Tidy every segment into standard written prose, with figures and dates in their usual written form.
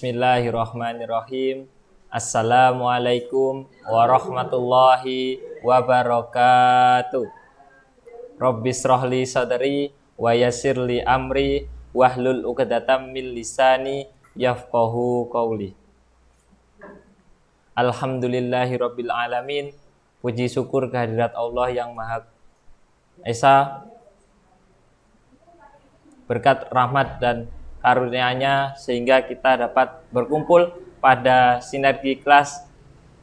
Bismillahirrahmanirrahim. Assalamualaikum warahmatullahi wabarakatuh. Rabbis rohli sadri wa yassirli amri wahlul 'uqdatam min lisani yafqahu qawli. Alhamdulillahirabbil alamin. Puji syukur kehadirat Allah yang Maha Esa. Berkat rahmat dan karunia-Nya sehingga kita dapat berkumpul pada sinergi kelas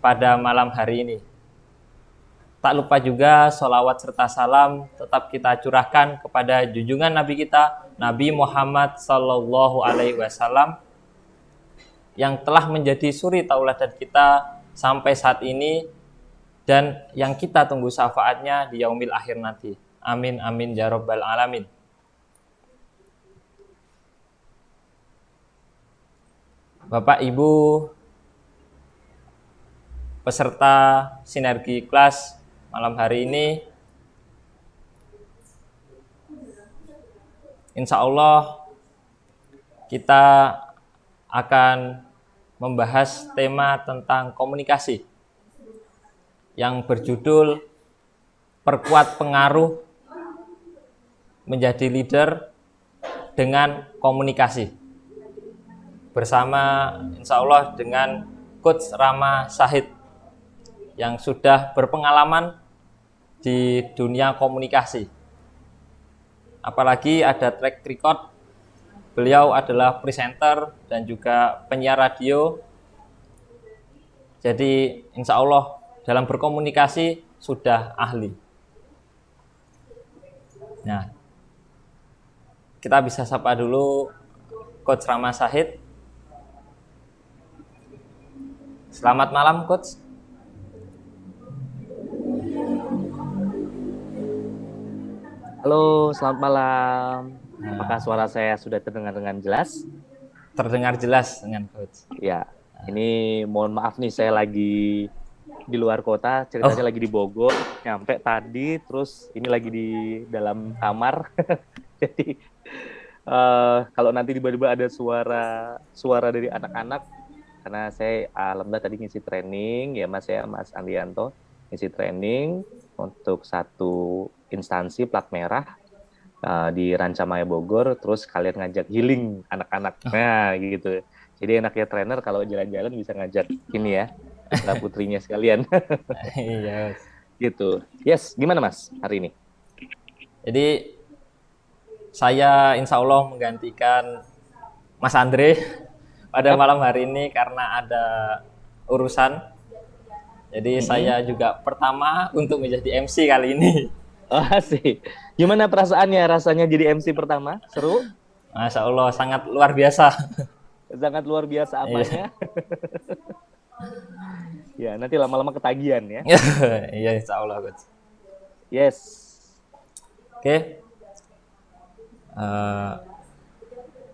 pada malam hari ini. Tak lupa juga sholawat serta salam tetap kita curahkan kepada junjungan Nabi kita, Nabi Muhammad Sallallahu Alaihi Wasallam, yang telah menjadi suri tauladan kita sampai saat ini dan yang kita tunggu syafaatnya di yaumil akhir nanti. Amin amin ya rabbal alamin. Bapak Ibu peserta sinergi kelas malam hari ini, insya Allah kita akan membahas tema tentang komunikasi yang berjudul perkuat pengaruh menjadi leader dengan komunikasi, bersama insya Allah dengan Coach Rama Syahid yang sudah berpengalaman di dunia komunikasi. Apalagi ada track record, beliau adalah presenter dan juga penyiar radio. Jadi insya Allah dalam berkomunikasi sudah ahli. Nah, kita bisa sapa dulu Coach Rama Syahid. Selamat malam, Coach. Halo, selamat malam. Apakah suara saya sudah terdengar dengan jelas? Terdengar jelas dengan Coach. Ya, ini mohon maaf nih, saya lagi di luar kota, ceritanya lagi di Bogor, nyampe tadi, terus ini lagi di dalam kamar. Jadi, kalau nanti tiba-tiba ada suara dari anak-anak, karena saya alhamdulillah tadi ngisi training, ya Mas Andianto, ngisi training untuk satu instansi plat merah di Rancamaya Bogor, terus kalian ngajak healing anak-anak, nah gitu. Jadi enaknya trainer kalau jalan-jalan bisa ngajak ini ya, putrinya sekalian. Iya. Gitu. Yes, gimana Mas hari ini? Jadi saya insya Allah menggantikan Mas Andre pada malam hari ini karena ada urusan. Jadi saya juga pertama untuk menjadi MC kali ini. Oh sih. Gimana perasaannya rasanya jadi MC pertama? Seru? Masya Allah, sangat luar biasa. Sangat luar biasa apanya? Ya, nanti lama-lama ketagihan ya. Iya, insya Allah, Coach. Yes. Oke.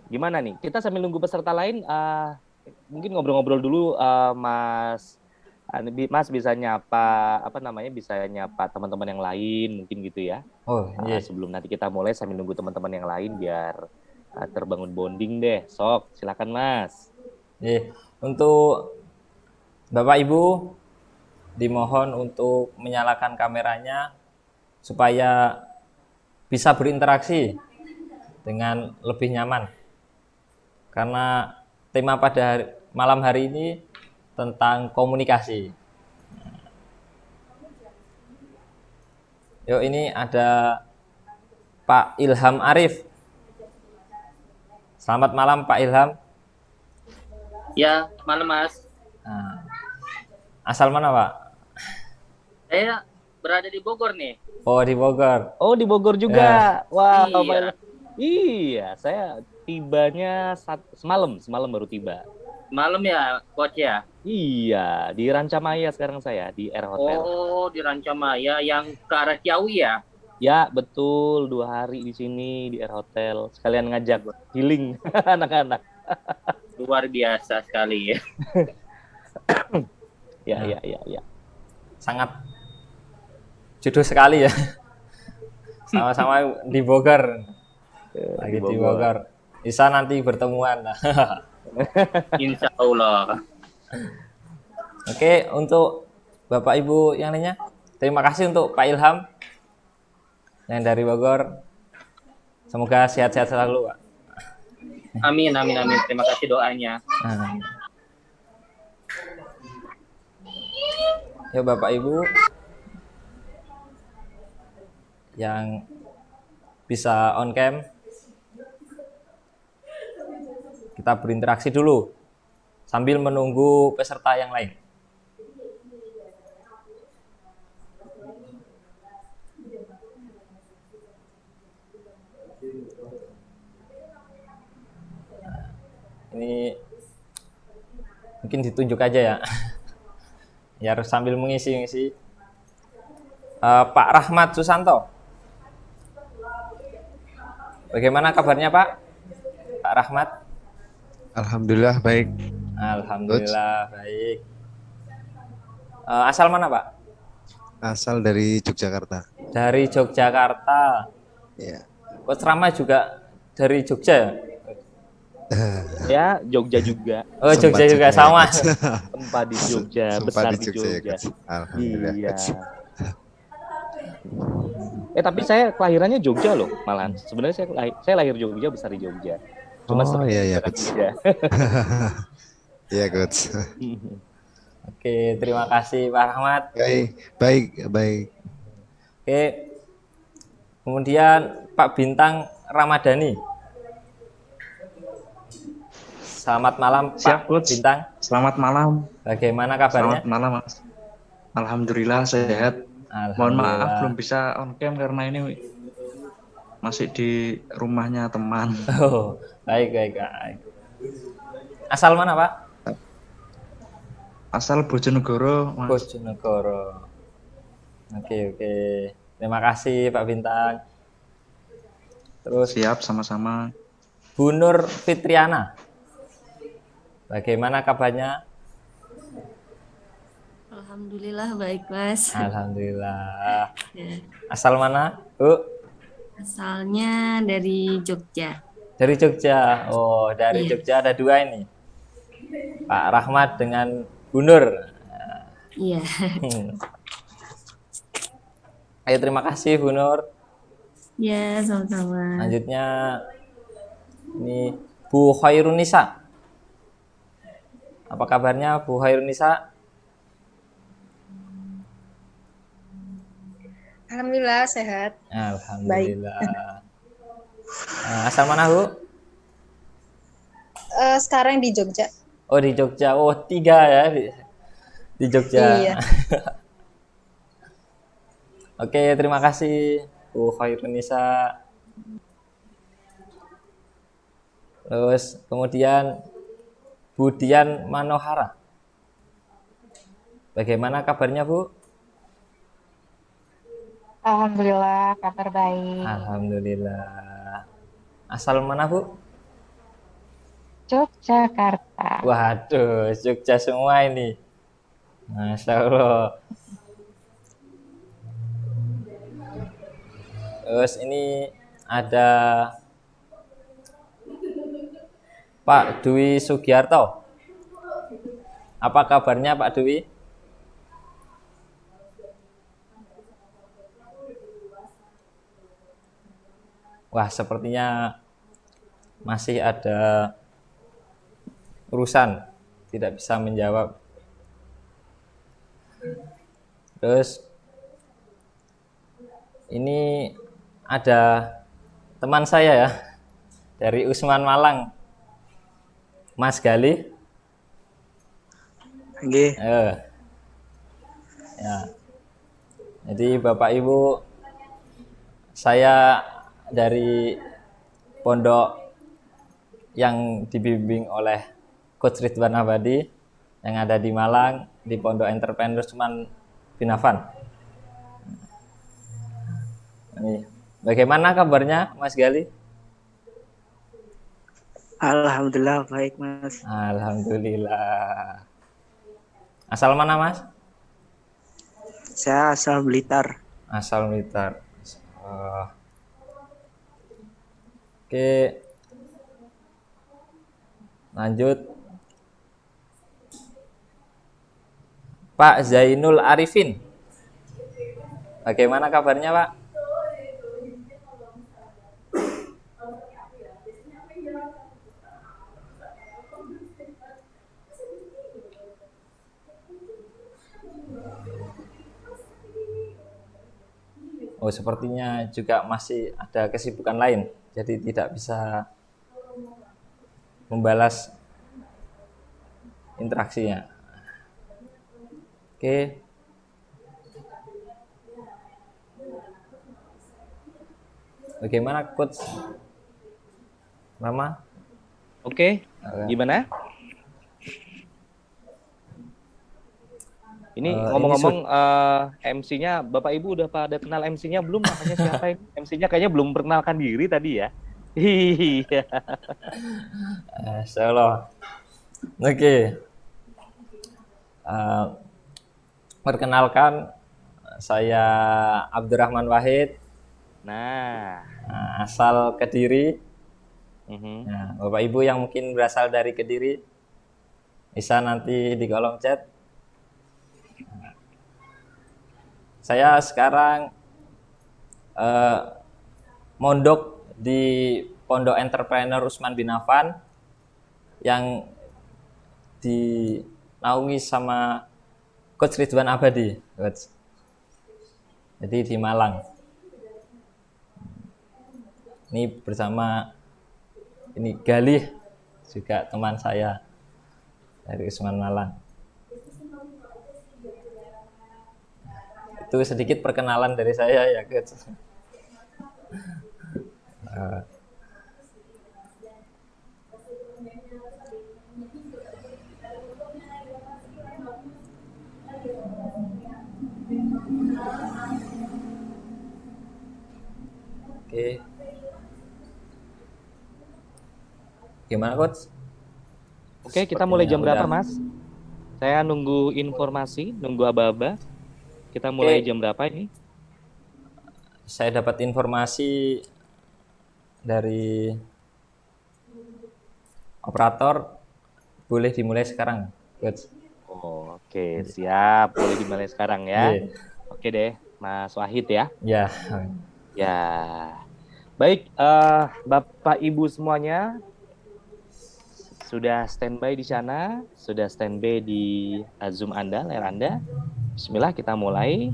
Gimana nih? Kita sambil nunggu peserta lain, mungkin ngobrol-ngobrol dulu, Mas. Mas bisa nyapa, bisa nyapa teman-teman yang lain, mungkin gitu ya. Oh, iya. Sebelum nanti kita mulai, sambil nunggu teman-teman yang lain biar terbangun bonding deh. Sok, silakan Mas. Iya. Untuk Bapak Ibu dimohon untuk menyalakan kameranya supaya bisa berinteraksi dengan lebih nyaman. Karena tema pada malam hari ini tentang komunikasi. Yuk, ini ada Pak Ilham Arif. Selamat malam Pak Ilham. Ya, malam Mas. Nah, asal mana Pak? Saya berada di Bogor nih. Oh, di Bogor. Oh, di Bogor juga. Wah, Iya. Iya, saya tibanya semalam baru tiba. Malam ya, Coach ya? Iya, di Rancamaya sekarang saya, di Air Hotel. Oh, di Rancamaya yang ke arah Ciawi ya? Ya, betul. 2 hari di sini di Air Hotel. Sekalian ngajak healing anak-anak. Luar biasa sekali ya. Ya. Sangat jodoh sekali ya. Sama-sama di Bogor. Lagi di Bogor. Bisa nanti bertemuan. Insya Allah. Oke, untuk Bapak Ibu yang lainnya, terima kasih untuk Pak Ilham yang dari Bogor. Semoga sehat-sehat selalu, Pak. Amin, amin, amin. Terima kasih doanya. Nah, ya Bapak Ibu yang bisa on cam, kita berinteraksi dulu sambil menunggu peserta yang lain. Ini mungkin ditunjuk aja ya, biar sambil mengisi-ngisi. Pak Rahmat Susanto, bagaimana kabarnya Pak? Pak Rahmat? Alhamdulillah baik. Alhamdulillah baik. Asal mana Pak? Asal dari Yogyakarta. Dari Yogyakarta. Ya. Coach Rama juga dari Jogja ya? Ya, Jogja juga. Oh, Sempat Jogja juga ya, sama. Coach. Tempat di Jogja, Sempat besar di di Jogja ya, Jogja. Coach. Alhamdulillah. Iya. Coach. Tapi saya kelahirannya Jogja loh, malahan. Sebenarnya saya lahir Jogja, besar di Jogja. Cuma Oh sering iya ya, jalan Coach. Jogja. Iya, Coach. Oke, terima kasih Pak Rahmat. Baik. Oke. Kemudian Pak Bintang Ramadhani. Selamat malam Siap, Pak Coach. Bintang. Selamat malam. Bagaimana kabarnya? Selamat malam, Mas. Alhamdulillah sehat. Mohon maaf belum bisa on cam karena ini masih di rumahnya teman. Oh, baik. Asal mana Pak? Asal Bojonegoro, Mas. Bojonegoro. Oke. Terima kasih Pak Bintang. Terus Siap, sama-sama. Bu Nur Fitriana. Bagaimana kabarnya? Alhamdulillah baik Mas. Alhamdulillah. Ya. Asal mana, Bu? Asalnya dari Jogja. Dari Jogja. Oh, dari Iya. Jogja ada dua ini. Pak Rahmat dengan Bu Nur. Iya. Ayo, terima kasih Bu Nur. Ya, sama-sama. Lanjutnya ini Bu Khairunisa. Apa kabarnya Bu Khairunisa? Alhamdulillah sehat. Alhamdulillah. Asal mana Bu? Sekarang di Jogja. Oh, di Jogja. Oh, 3 ya di Jogja. Iya. Oke, terima kasih Bu Khairunisa. Terus kemudian Bu Dian Manohara. Bagaimana kabarnya Bu? Alhamdulillah, kabar baik. Alhamdulillah. Asal mana Bu? Yogyakarta. Waduh, Jogja semua ini. Masya Allah. Terus ini ada Pak Dwi Sugiarto. Apa kabarnya Pak Dwi? Wah, sepertinya masih ada urusan, tidak bisa menjawab. Terus ini ada teman saya ya, dari Usman Malang, Mas Gali. Nggih. Ya. Jadi Bapak Ibu, saya dari pondok yang dibimbing oleh Coach Ridwan Abadi yang ada di Malang, di Pondok Entrepreneur Usman bin Affan. Ini, bagaimana kabarnya Mas Gali? Alhamdulillah baik, Mas. Alhamdulillah. Asal mana Mas? Saya asal Blitar. Asal Blitar. Oke. Lanjut. Pak Zainul Arifin. Bagaimana kabarnya, Pak? Oh, sepertinya juga masih ada kesibukan lain, jadi tidak bisa membalas interaksinya. Oke. Bagaimana Coach Rama? Oke, gimana? Ini ngomong-ngomong, MC-nya Bapak Ibu udah pada kenal MC-nya belum? Namanya siapa ini? MC-nya kayaknya belum perkenalkan diri tadi ya. Iya. Insyaallah. Oke. Perkenalkan, saya Abdurrahman Wahid. Nah, asal Kediri. Nah, Bapak Ibu yang mungkin berasal dari Kediri bisa nanti di kolom chat. Saya sekarang mondok di Pondok Entrepreneur Utsman bin Affan yang dinaungi sama Coach Ridwan Abadi, Coach. Jadi di Malang. Ini bersama ini Galih, juga teman saya dari Utsman Malang. Itu sedikit perkenalan dari saya ya, Coach. Oke. Gimana, Coach? Oke, kita mulai jam berapa, Mas? Saya nunggu informasi, nunggu aba-aba. Kita mulai jam berapa ini? Saya dapat informasi dari operator, boleh dimulai sekarang, Coach. Oh, oke, siap. Boleh dimulai sekarang ya. Oke deh, Mas Wahid ya. Ya. Ya. Baik, Bapak Ibu semuanya sudah standby di sana, sudah standby di Zoom Anda, layar Anda. Bismillah, kita mulai.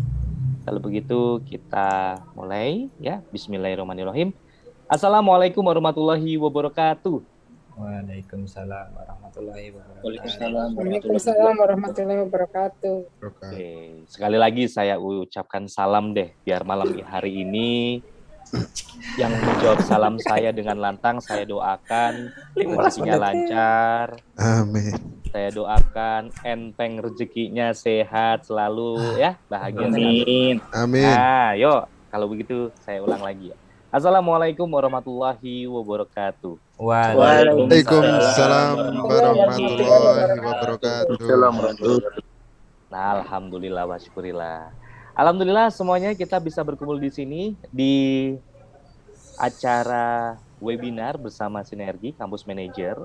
Kalau begitu kita mulai ya. Bismillahirrahmanirrahim. Assalamualaikum warahmatullahi wabarakatuh. Waalaikumsalam warahmatullahi wabarakatuh. Waalaikumsalam warahmatullahi wabarakatuh. Oke, sekali lagi saya ucapkan salam deh, biar malam hari ini yang menjawab salam saya dengan lantang saya doakan rezekinya lancar. Amin. Saya doakan enteng rezekinya, sehat selalu ya, bahagia. Amin. Amin. Nah, yuk kalau begitu saya ulang lagi ya. Assalamualaikum warahmatullahi wabarakatuh. Waalaikumsalam warahmatullahi wabarakatuh. Nah, alhamdulillah wa syukurillah. Alhamdulillah semuanya kita bisa berkumpul di sini di acara webinar bersama Sinergi Kampus Manager.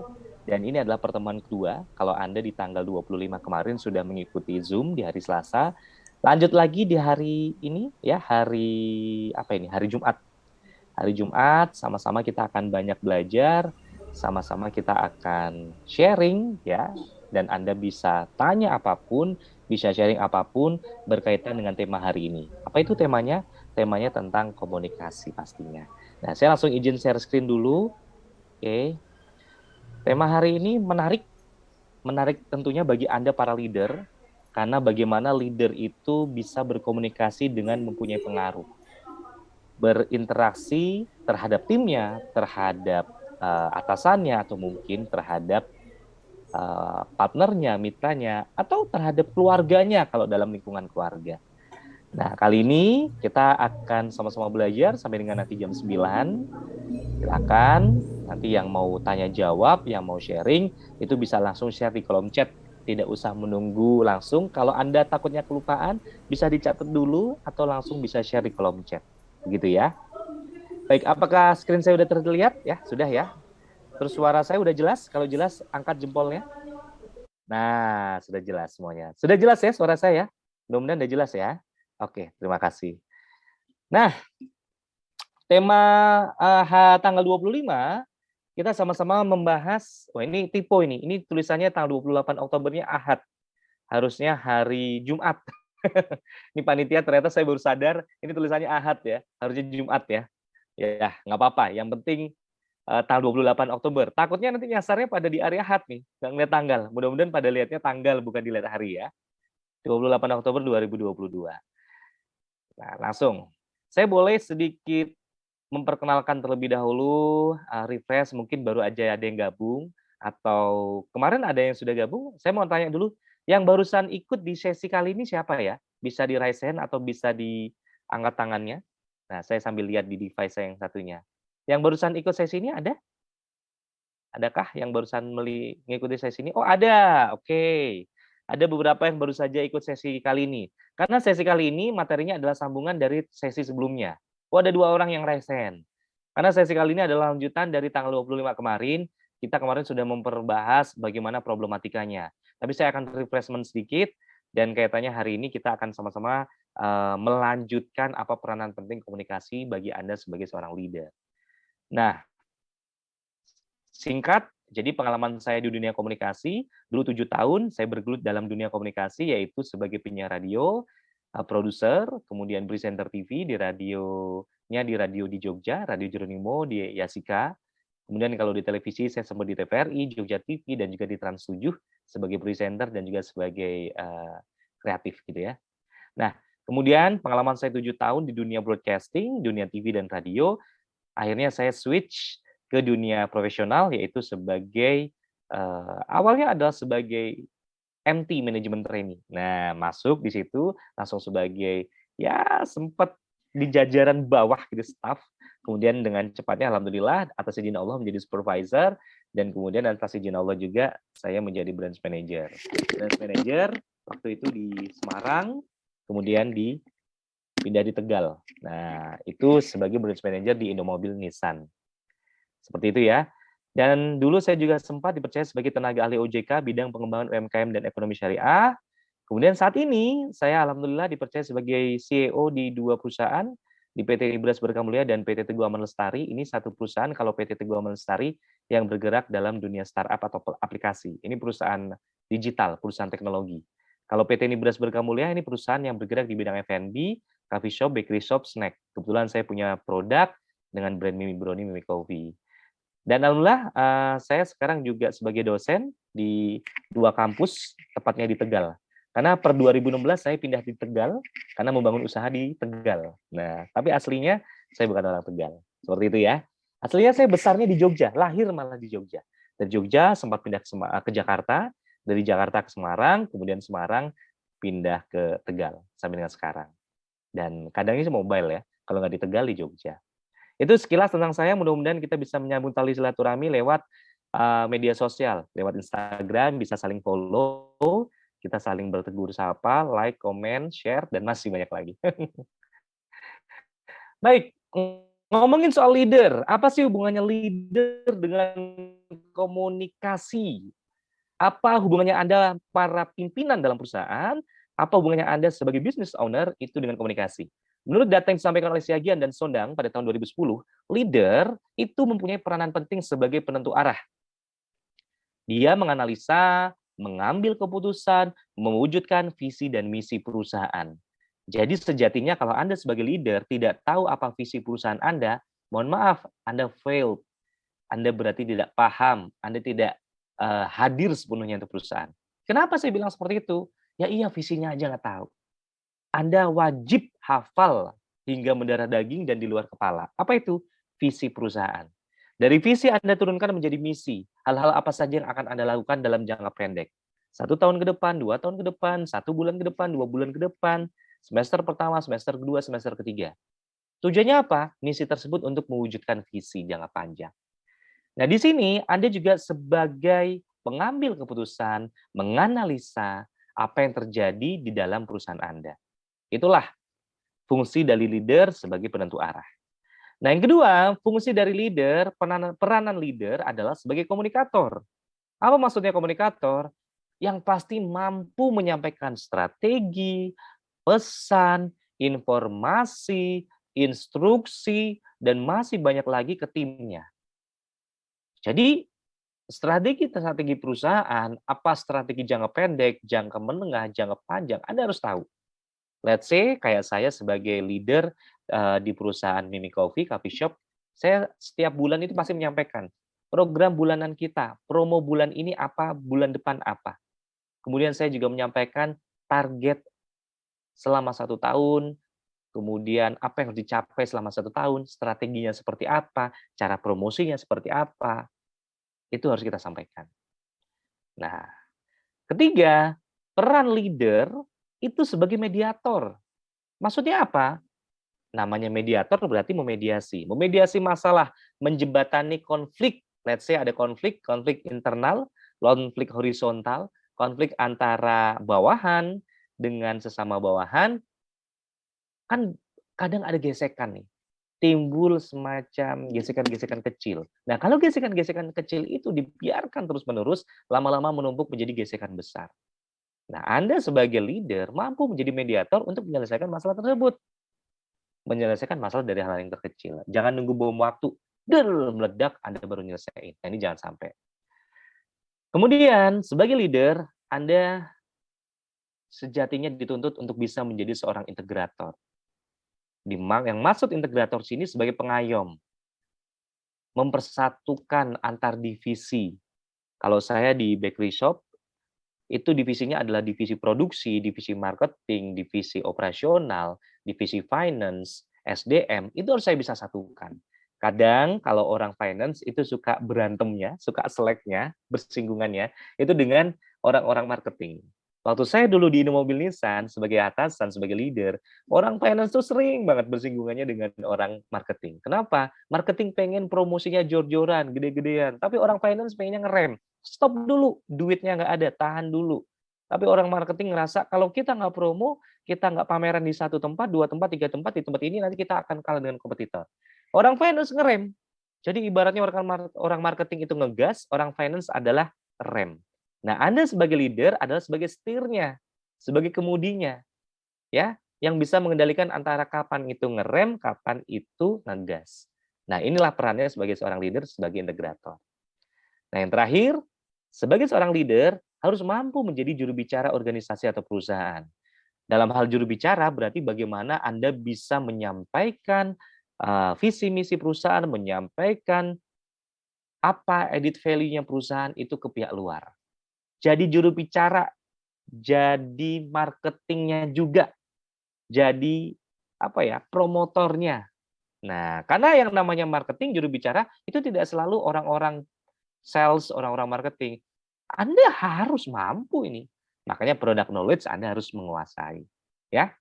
Dan ini adalah pertemuan kedua. Kalau Anda di tanggal 25 kemarin sudah mengikuti Zoom di hari Selasa, lanjut lagi di hari ini ya, hari Jumat. Hari Jumat sama-sama kita akan banyak belajar, sama-sama kita akan sharing ya, dan Anda bisa tanya apapun, bisa sharing apapun berkaitan dengan tema hari ini. Apa itu temanya? Temanya tentang komunikasi pastinya. Nah, saya langsung izin share screen dulu. Oke. Tema hari ini menarik tentunya bagi Anda para leader, karena bagaimana leader itu bisa berkomunikasi dengan mempunyai pengaruh, berinteraksi terhadap timnya, terhadap atasannya, atau mungkin terhadap partnernya, mitranya, atau terhadap keluarganya kalau dalam lingkungan keluarga. Nah, kali ini kita akan sama-sama belajar sampai dengan nanti jam 9. Silakan nanti yang mau tanya jawab, yang mau sharing, itu bisa langsung share di kolom chat. Tidak usah menunggu langsung. Kalau Anda takutnya kelupaan, bisa dicatat dulu atau langsung bisa share di kolom chat. Begitu ya. Baik, apakah screen saya sudah terlihat? Ya, sudah ya. Terus suara saya udah jelas? Kalau jelas, angkat jempolnya. Nah, sudah jelas semuanya. Sudah jelas ya suara saya? Mudah-mudahan udah jelas ya. Oke, terima kasih. Nah, tema tanggal 25, kita sama-sama membahas, ini typo ini. Ini tulisannya tanggal 28 Oktobernya Ahad. Harusnya hari Jumat. Ini panitia ternyata saya baru sadar, ini tulisannya Ahad ya. Harusnya Jumat ya. Ya, nggak apa-apa. Yang penting tanggal 28 Oktober. Takutnya nanti nyasarnya pada di hari Ahad nih, nggak ngeliat tanggal. Mudah-mudahan pada lihatnya tanggal, bukan dilihat hari ya. 28 Oktober 2022. Nah, langsung. Saya boleh sedikit memperkenalkan terlebih dahulu, refresh, mungkin baru aja ada yang gabung, atau kemarin ada yang sudah gabung. Saya mau tanya dulu, yang barusan ikut di sesi kali ini siapa ya? Bisa di raise hand atau bisa diangkat tangannya? Nah, saya sambil lihat di device saya yang satunya. Yang barusan ikut sesi ini ada? Adakah yang barusan mengikuti sesi ini? Oh, ada. Oke. Ada beberapa yang baru saja ikut sesi kali ini. Karena sesi kali ini materinya adalah sambungan dari sesi sebelumnya. Oh, ada 2 orang yang raise hand. Karena sesi kali ini adalah lanjutan dari tanggal 25 kemarin. Kita kemarin sudah memperbahas bagaimana problematikanya. Tapi saya akan refreshment sedikit, dan kaitannya hari ini kita akan sama-sama melanjutkan apa peranan penting komunikasi bagi Anda sebagai seorang leader. Nah, singkat, jadi pengalaman saya di dunia komunikasi, dulu 7 tahun saya bergelut dalam dunia komunikasi, yaitu sebagai penyiar radio, produser, kemudian presenter TV di radio di Jogja, Radio Jeronimo di Yasika. Kemudian kalau di televisi saya sempat di TVRI, Jogja TV, dan juga di Trans 7 sebagai presenter dan juga sebagai kreatif gitu ya. Nah, kemudian pengalaman saya 7 tahun di dunia broadcasting, dunia TV dan radio, akhirnya saya switch ke dunia profesional, yaitu sebagai awalnya adalah sebagai MT, manajemen training. Nah, masuk di situ langsung sebagai ya sempat di jajaran bawah gitu, staff. Kemudian dengan cepatnya alhamdulillah atas izin Allah menjadi supervisor, dan kemudian atas izin Allah juga saya menjadi branch manager. Branch manager waktu itu di Semarang, kemudian pindah di Tegal. Nah, itu sebagai branch manager di Indomobil Nissan. Seperti itu ya. Dan dulu saya juga sempat dipercaya sebagai tenaga ahli OJK bidang pengembangan UMKM dan ekonomi syariah. Kemudian saat ini saya alhamdulillah dipercaya sebagai CEO di 2 perusahaan, di PT Ibras Berkamulia dan PT Teguh Aman Lestari. Ini satu perusahaan, kalau PT Teguh Aman Lestari yang bergerak dalam dunia startup atau aplikasi. Ini perusahaan digital, perusahaan teknologi. Kalau PT Ibras Berkamulia ini perusahaan yang bergerak di bidang F&B, coffee shop, bakery shop, snack. Kebetulan saya punya produk dengan brand Mimi Brownie, Mimi Coffee. Dan alhamdulillah saya sekarang juga sebagai dosen di 2 kampus, tepatnya di Tegal. Karena per 2016 saya pindah di Tegal karena membangun usaha di Tegal. Nah, tapi aslinya saya bukan orang Tegal. Seperti itu ya. Aslinya saya besarnya di Jogja, lahir malah di Jogja. Dari Jogja sempat pindah ke Jakarta, dari Jakarta ke Semarang, kemudian Semarang pindah ke Tegal sampai dengan sekarang. Dan kadang ini mobile ya, kalau nggak di Tegal di Jogja. Itu sekilas tentang saya, mudah-mudahan kita bisa menyambung tali silaturahmi lewat media sosial, lewat Instagram, bisa saling follow, kita saling bertegur sapa, like, comment, share, dan masih banyak lagi. Baik, ngomongin soal leader, apa sih hubungannya leader dengan komunikasi? Apa hubungannya Anda para pimpinan dalam perusahaan? Apa hubungannya Anda sebagai business owner itu dengan komunikasi? Menurut data yang disampaikan oleh Siagian dan Sondang pada tahun 2010, leader itu mempunyai peranan penting sebagai penentu arah. Dia menganalisa, mengambil keputusan, mewujudkan visi dan misi perusahaan. Jadi sejatinya kalau Anda sebagai leader tidak tahu apa visi perusahaan Anda, mohon maaf, Anda failed. Anda berarti tidak paham, Anda tidak hadir sepenuhnya untuk perusahaan. Kenapa saya bilang seperti itu? Ya iya, visinya aja nggak tahu. Anda wajib hafal hingga mendarah daging dan di luar kepala. Apa itu? Visi perusahaan. Dari visi Anda turunkan menjadi misi. Hal-hal apa saja yang akan Anda lakukan dalam jangka pendek. 1 tahun ke depan, 2 tahun ke depan, 1 bulan ke depan, 2 bulan ke depan, semester pertama, semester kedua, semester ketiga. Tujuannya apa? Misi tersebut untuk mewujudkan visi jangka panjang. Nah, di sini Anda juga sebagai pengambil keputusan, menganalisa apa yang terjadi di dalam perusahaan Anda. Itulah fungsi dari leader sebagai penentu arah. Nah, yang kedua, fungsi dari leader, peranan leader adalah sebagai komunikator. Apa maksudnya komunikator? Yang pasti mampu menyampaikan strategi, pesan, informasi, instruksi, dan masih banyak lagi ke timnya. Jadi, strategi perusahaan, apa strategi jangka pendek, jangka menengah, jangka panjang, Anda harus tahu. Let's say kayak saya sebagai leader di perusahaan Mimi Coffee Shop, saya setiap bulan itu pasti menyampaikan program bulanan kita, promo bulan ini apa, bulan depan apa. Kemudian saya juga menyampaikan target selama 1 tahun, kemudian apa yang harus dicapai selama 1 tahun, strateginya seperti apa, cara promosinya seperti apa, itu harus kita sampaikan. Nah, ketiga, peran leader itu sebagai mediator. Maksudnya apa? Namanya mediator berarti memediasi. Memediasi masalah, menjembatani konflik. Let's say ada konflik internal, konflik horizontal, konflik antara bawahan dengan sesama bawahan. Kan kadang ada gesekan nih. Timbul semacam gesekan-gesekan kecil. Nah, kalau gesekan-gesekan kecil itu dibiarkan terus-menerus, lama-lama menumpuk menjadi gesekan besar. Nah, Anda sebagai leader mampu menjadi mediator untuk menyelesaikan masalah tersebut. Menyelesaikan masalah dari hal yang terkecil. Jangan nunggu bom waktu, meledak, Anda baru nyelesain. Nah, ini jangan sampai. Kemudian, sebagai leader, Anda sejatinya dituntut untuk bisa menjadi seorang integrator. Yang maksud integrator sini sebagai pengayom. Mempersatukan antar divisi. Kalau saya di bakery shop, itu divisinya adalah divisi produksi, divisi marketing, divisi operasional, divisi finance, SDM, itu harus saya bisa satukan. Kadang kalau orang finance itu suka berantemnya, suka seleknya, bersinggungannya, itu dengan orang-orang marketing. Waktu saya dulu di Indomobil Nissan sebagai atasan, sebagai leader, orang finance tuh sering banget bersinggungannya dengan orang marketing. Kenapa? Marketing pengen promosinya jor-joran, gede-gedean, tapi orang finance pengennya ngerem. Stop dulu, duitnya nggak ada, tahan dulu. Tapi orang marketing ngerasa kalau kita nggak promo, kita nggak pameran di 1 tempat, 2 tempat, 3 tempat, di tempat ini nanti kita akan kalah dengan kompetitor. Orang finance ngerem. Jadi ibaratnya orang marketing itu ngegas, orang finance adalah rem. Nah, Anda sebagai leader adalah sebagai setirnya, sebagai kemudinya, ya, yang bisa mengendalikan antara kapan itu ngerem, kapan itu ngegas. Nah, inilah perannya sebagai seorang leader, sebagai integrator. Nah, yang terakhir, sebagai seorang leader harus mampu menjadi juru bicara organisasi atau perusahaan. Dalam hal juru bicara berarti bagaimana Anda bisa menyampaikan visi misi perusahaan, menyampaikan apa added value-nya perusahaan itu ke pihak luar. Jadi juru bicara, jadi marketingnya juga, jadi promotornya. Nah, karena yang namanya marketing, juru bicara itu tidak selalu orang-orang sales, orang-orang marketing. Anda harus mampu ini. Makanya product knowledge Anda harus menguasai. Ya.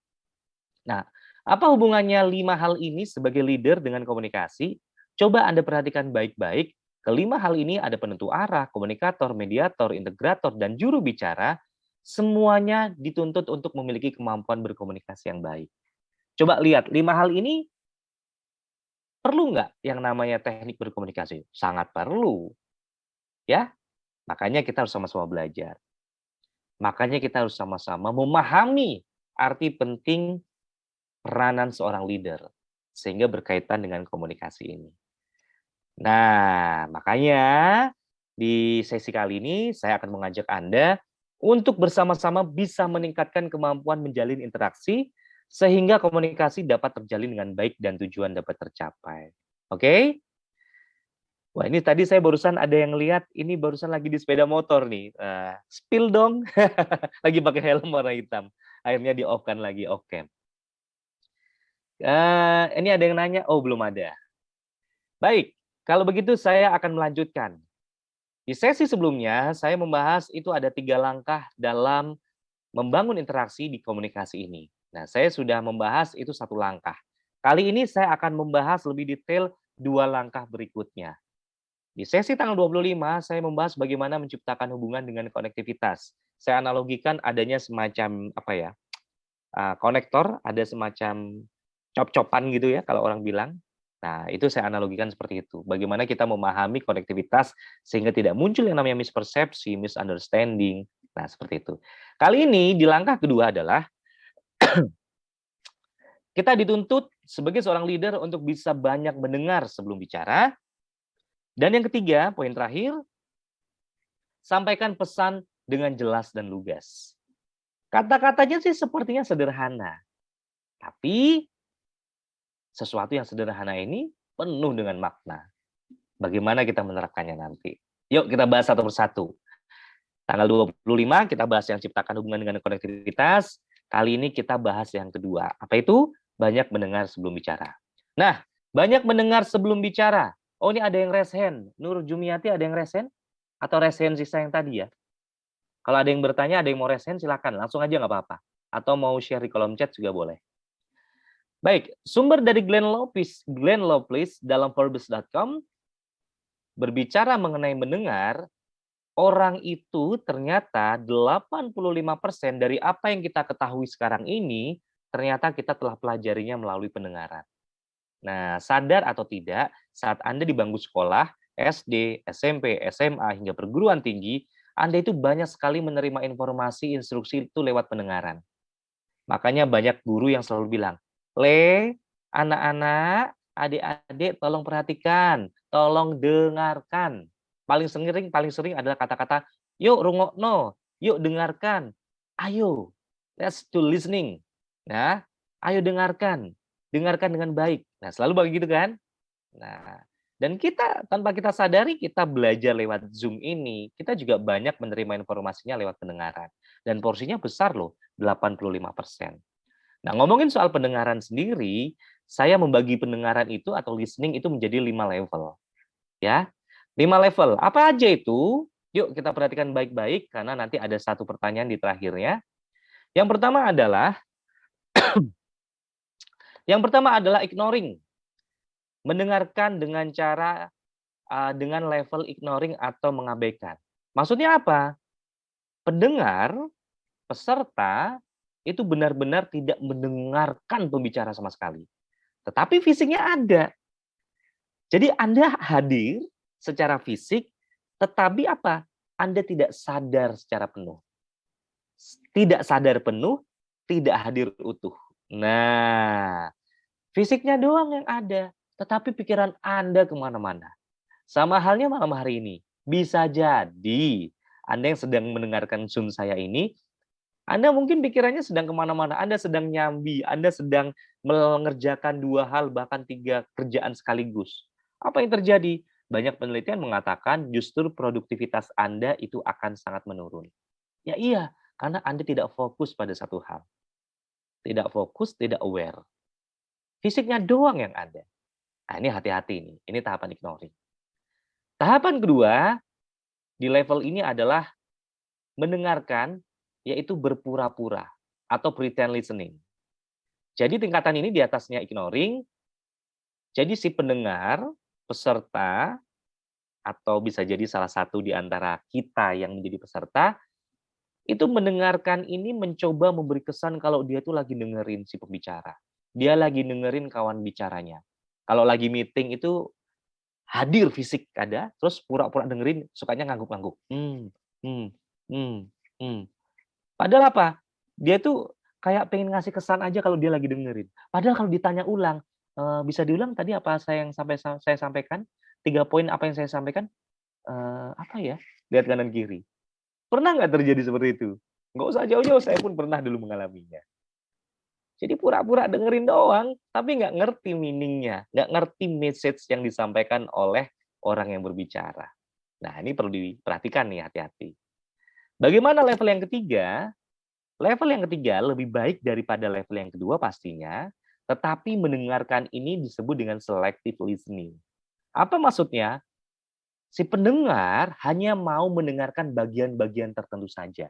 Nah, apa hubungannya 5 hal ini sebagai leader dengan komunikasi? Coba Anda perhatikan baik-baik. Kelima hal ini ada penentu arah, komunikator, mediator, integrator, dan juru bicara. Semuanya dituntut untuk memiliki kemampuan berkomunikasi yang baik. Coba lihat, 5 hal ini perlu nggak yang namanya teknik berkomunikasi? Sangat perlu. Ya, makanya kita harus sama-sama belajar. Makanya kita harus sama-sama memahami arti penting peranan seorang leader. Sehingga berkaitan dengan komunikasi ini. Nah, makanya di sesi kali ini saya akan mengajak Anda untuk bersama-sama bisa meningkatkan kemampuan menjalin interaksi sehingga komunikasi dapat terjalin dengan baik dan tujuan dapat tercapai. Oke? Wah, ini tadi saya barusan ada yang lihat, ini barusan lagi di sepeda motor nih. Spill dong. Lagi pakai helm warna hitam. Akhirnya di-off-kan lagi, oke. Ini ada yang nanya, oh belum ada. Baik. Kalau begitu saya akan melanjutkan. Di sesi sebelumnya saya membahas itu ada 3 langkah dalam membangun interaksi di komunikasi ini. Nah, saya sudah membahas itu 1 langkah. Kali ini saya akan membahas lebih detail 2 langkah berikutnya. Di sesi tanggal 25 saya membahas bagaimana menciptakan hubungan dengan konektivitas. Saya analogikan adanya semacam konektor, ada semacam cop-copan gitu ya kalau orang bilang. Nah, itu saya analogikan seperti itu. Bagaimana kita memahami konektivitas sehingga tidak muncul yang namanya mispersepsi, misunderstanding. Nah, seperti itu. Kali ini di langkah kedua adalah kita dituntut sebagai seorang leader untuk bisa banyak mendengar sebelum bicara. Dan yang ketiga, poin terakhir, sampaikan pesan dengan jelas dan lugas. Kata-katanya sih sepertinya sederhana. Tapi sesuatu yang sederhana ini penuh dengan makna. Bagaimana kita menerapkannya nanti? Yuk kita bahas satu persatu. Tanggal 25 kita bahas yang ciptakan hubungan dengan konektivitas. Kali ini kita bahas yang kedua. Apa itu? Banyak mendengar sebelum bicara. Nah, banyak mendengar sebelum bicara. Oh, ini ada yang raise hand. Nur Jumiati ada yang raise hand? Atau raise hand sisa yang tadi ya? Kalau ada yang bertanya, ada yang mau raise hand, silakan. Langsung aja nggak apa-apa. Atau mau share di kolom chat juga boleh. Baik, sumber dari Glenn Lovelace dalam Forbes.com berbicara mengenai mendengar, orang itu ternyata 85% dari apa yang kita ketahui sekarang ini, ternyata kita telah pelajarinya melalui pendengaran. Nah, sadar atau tidak, saat Anda di bangku sekolah, SD, SMP, SMA, hingga perguruan tinggi, Anda itu banyak sekali menerima informasi, instruksi itu lewat pendengaran. Makanya banyak guru yang selalu bilang, anak-anak, adik-adik tolong perhatikan, tolong dengarkan. Paling sering adalah kata-kata, yuk rungokno, yuk dengarkan, ayo, let's do listening. Nah, ayo dengarkan dengan baik. Nah, selalu begitu kan? Nah, dan kita tanpa kita sadari kita belajar lewat Zoom ini, kita juga banyak menerima informasinya lewat pendengaran. Dan porsinya besar loh, 85%. Nah, ngomongin soal pendengaran sendiri, saya membagi pendengaran itu atau listening itu menjadi 5 level. Ya, 5 level. Apa aja itu? Yuk kita perhatikan baik-baik karena nanti ada satu pertanyaan di terakhirnya. Yang pertama adalah ignoring. Mendengarkan dengan cara dengan level ignoring atau mengabaikan. Maksudnya apa? Pendengar, peserta itu benar-benar tidak mendengarkan pembicara sama sekali. Tetapi fisiknya ada. Jadi Anda hadir secara fisik, tetapi apa? Anda tidak sadar secara penuh. Tidak sadar penuh, tidak hadir utuh. Nah, fisiknya doang yang ada, tetapi pikiran Anda kemana-mana. Sama halnya malam hari ini. Bisa jadi Anda yang sedang mendengarkan Zoom saya ini, Anda mungkin pikirannya sedang kemana-mana. Anda sedang nyambi, Anda sedang mengerjakan 2 hal, bahkan 3 kerjaan sekaligus. Apa yang terjadi? Banyak penelitian mengatakan justru produktivitas Anda itu akan sangat menurun. Ya iya, karena Anda tidak fokus pada satu hal. Tidak fokus, tidak aware. Fisiknya doang yang ada. Nah, ini hati-hati nih. Ini tahapan ignoring. Tahapan kedua, di level ini adalah mendengarkan, yaitu berpura-pura atau pretend listening. Jadi tingkatan ini di atasnya ignoring. Jadi si pendengar, peserta, atau bisa jadi salah satu di antara kita yang menjadi peserta, itu mendengarkan ini mencoba memberi kesan kalau dia tuh lagi dengerin si pembicara. Dia lagi dengerin kawan bicaranya. Kalau lagi meeting itu hadir fisik ada, terus pura-pura dengerin, sukanya ngangguk-ngangguk. Padahal apa? Dia tuh kayak pengen ngasih kesan aja kalau dia lagi dengerin. Padahal kalau ditanya ulang, bisa diulang tadi apa saya sampaikan? 3 poin apa yang saya sampaikan? Apa ya? Lihat kanan kiri. Pernah nggak terjadi seperti itu? Nggak usah jauh-jauh, saya pun pernah dulu mengalaminya. Jadi pura-pura dengerin doang, tapi nggak ngerti meaning-nya, nggak ngerti message yang disampaikan oleh orang yang berbicara. Nah, ini perlu diperhatikan nih, hati-hati. Bagaimana level yang ketiga? Level yang ketiga lebih baik daripada level yang kedua pastinya, tetapi mendengarkan ini disebut dengan selective listening. Apa maksudnya? Si pendengar hanya mau mendengarkan bagian-bagian tertentu saja.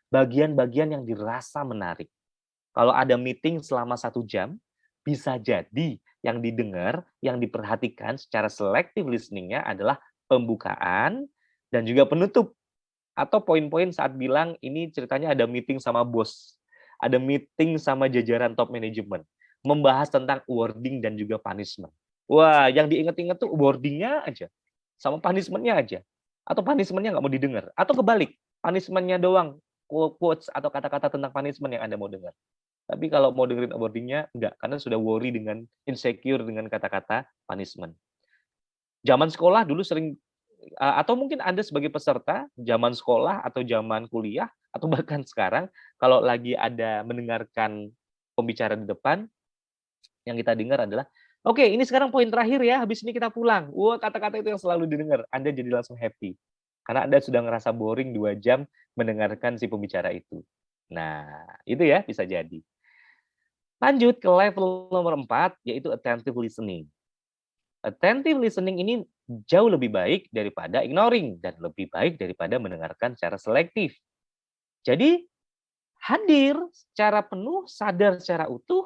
Bagian-bagian yang dirasa menarik. Kalau ada meeting selama 1 jam, bisa jadi yang didengar, yang diperhatikan secara selective listening-nya adalah pembukaan dan juga penutup. Atau poin-poin saat bilang ini ceritanya ada meeting sama bos, ada meeting sama jajaran top management, membahas tentang wording dan juga punishment. Wah, yang diinget-inget tuh wordingnya aja, sama punishment-nya aja. Atau punishment-nya nggak mau didengar. Atau kebalik, punishment-nya doang, quotes atau kata-kata tentang punishment yang Anda mau dengar. Tapi kalau mau dengerin wording-nya, enggak. Karena sudah worry dengan insecure dengan kata-kata punishment. Zaman sekolah dulu sering, atau mungkin Anda sebagai peserta, zaman sekolah atau zaman kuliah, atau bahkan sekarang, kalau lagi ada mendengarkan pembicara di depan, yang kita dengar adalah, oke, ini sekarang poin terakhir ya, habis ini kita pulang. Wah, kata-kata itu yang selalu didengar. Anda jadi langsung happy. Karena Anda sudah ngerasa boring 2 jam mendengarkan si pembicara itu. Nah, itu ya, bisa jadi. Lanjut ke level nomor 4, yaitu attentive listening. Attentive listening ini jauh lebih baik daripada ignoring, dan lebih baik daripada mendengarkan secara selektif. Jadi, hadir secara penuh, sadar secara utuh,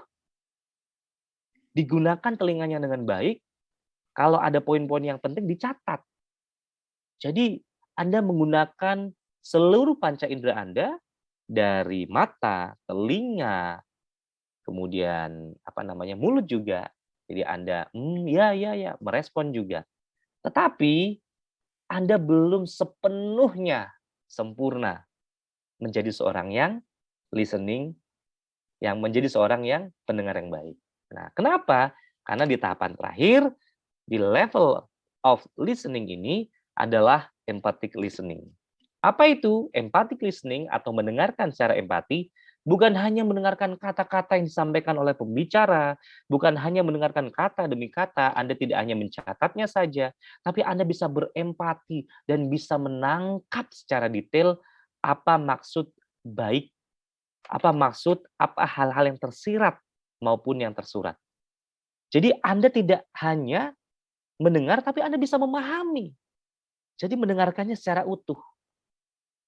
digunakan telinganya dengan baik, kalau ada poin-poin yang penting dicatat. Jadi Anda menggunakan seluruh panca indera Anda, dari mata, telinga, kemudian mulut juga. Jadi Anda ya, merespon juga. Tetapi Anda belum sepenuhnya sempurna menjadi seorang yang listening, yang menjadi seorang yang pendengar yang baik. Nah, kenapa? Karena di tahapan terakhir, di level of listening ini adalah empathic listening. Apa itu? Empathic listening atau mendengarkan secara empati, bukan hanya mendengarkan kata-kata yang disampaikan oleh pembicara, bukan hanya mendengarkan kata demi kata, Anda tidak hanya mencatatnya saja, tapi Anda bisa berempati dan bisa menangkap secara detail apa maksud baik, apa hal-hal yang tersirat maupun yang tersurat. Jadi Anda tidak hanya mendengar, tapi Anda bisa memahami. Jadi mendengarkannya secara utuh.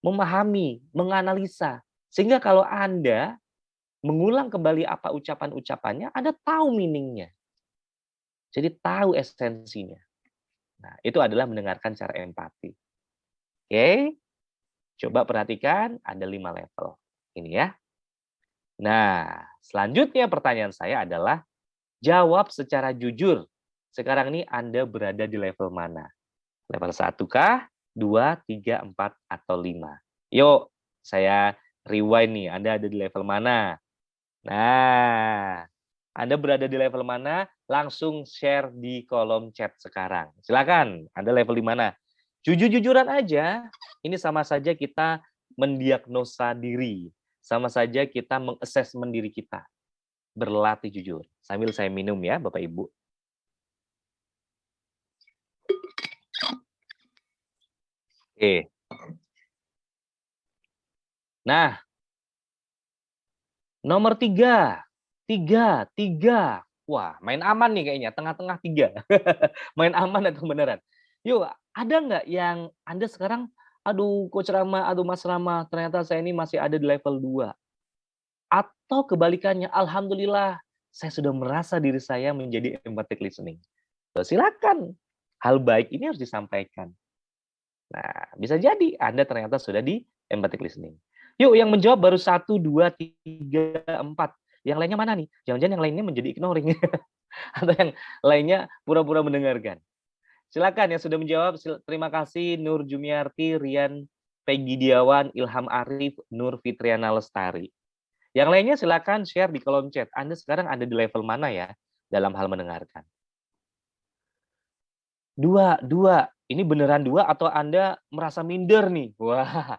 Memahami, menganalisa. Sehingga kalau Anda mengulang kembali apa ucapan-ucapannya, Anda tahu meaning-nya. Jadi tahu esensinya. Nah, itu adalah mendengarkan secara empati. Oke? Coba perhatikan, ada 5 level. Ini ya. Nah, selanjutnya pertanyaan saya adalah, jawab secara jujur. Sekarang ini Anda berada di level mana? Level 1 kah? 2, 3, 4, atau 5? Yuk, saya rewind nih. Anda ada di level mana? Nah, Anda berada di level mana? Langsung share di kolom chat sekarang. Silakan, Anda level di mana? Jujur-jujuran aja. Ini sama saja kita mendiagnosa diri. Sama saja kita mengassessment diri kita. Berlatih jujur. Sambil saya minum ya, Bapak Ibu. Oke. Nah, nomor 3. 3. Wah, main aman nih kayaknya. Tengah-tengah 3. Main aman atau beneran? Yuk, ada nggak yang Anda sekarang, aduh Coach Rama, aduh Mas Rama, ternyata saya ini masih ada di level 2. Atau kebalikannya, alhamdulillah, saya sudah merasa diri saya menjadi empathic listening. Silakan. Hal baik ini harus disampaikan. Nah, bisa jadi Anda ternyata sudah di empathic listening. Yuk, yang menjawab baru 1, 2, 3, 4. Yang lainnya mana nih? Jangan-jangan yang lainnya menjadi ignoring. Atau yang lainnya pura-pura mendengarkan. Silakan yang sudah menjawab. Terima kasih Nur Jumiarti, Rian Peggy Diawan, Ilham Arif, Nur Fitriana Lestari. Yang lainnya silakan share di kolom chat. Anda sekarang ada di level mana ya dalam hal mendengarkan? 2. Ini beneran 2 atau Anda merasa minder nih? Wah.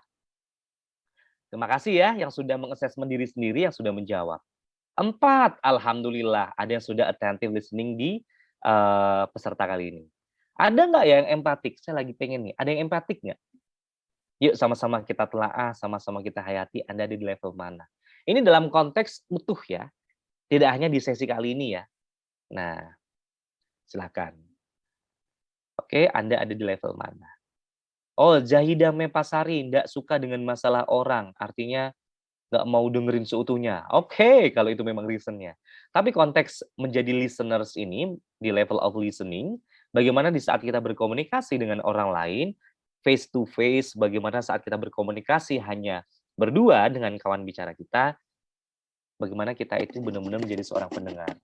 Terima kasih ya yang sudah mengassessment diri sendiri, yang sudah menjawab. 4. Alhamdulillah ada yang sudah attentive listening di peserta kali ini. Ada nggak ya yang empatik? Saya lagi pengen nih. Ada yang empatik nggak? Yuk sama-sama kita telaah, sama-sama kita hayati. Anda ada di level mana? Ini dalam konteks utuh ya. Tidak hanya di sesi kali ini ya. Nah, silakan. Oke, Anda ada di level mana? Oh, Zahidah Mepasari, tidak suka dengan masalah orang. Artinya nggak mau dengerin seutuhnya. Oke, kalau itu memang reasonnya. Tapi konteks menjadi listeners ini, di level of listening, bagaimana di saat kita berkomunikasi dengan orang lain, face to face, bagaimana saat kita berkomunikasi hanya berdua dengan kawan bicara kita, bagaimana kita itu benar-benar menjadi seorang pendengar.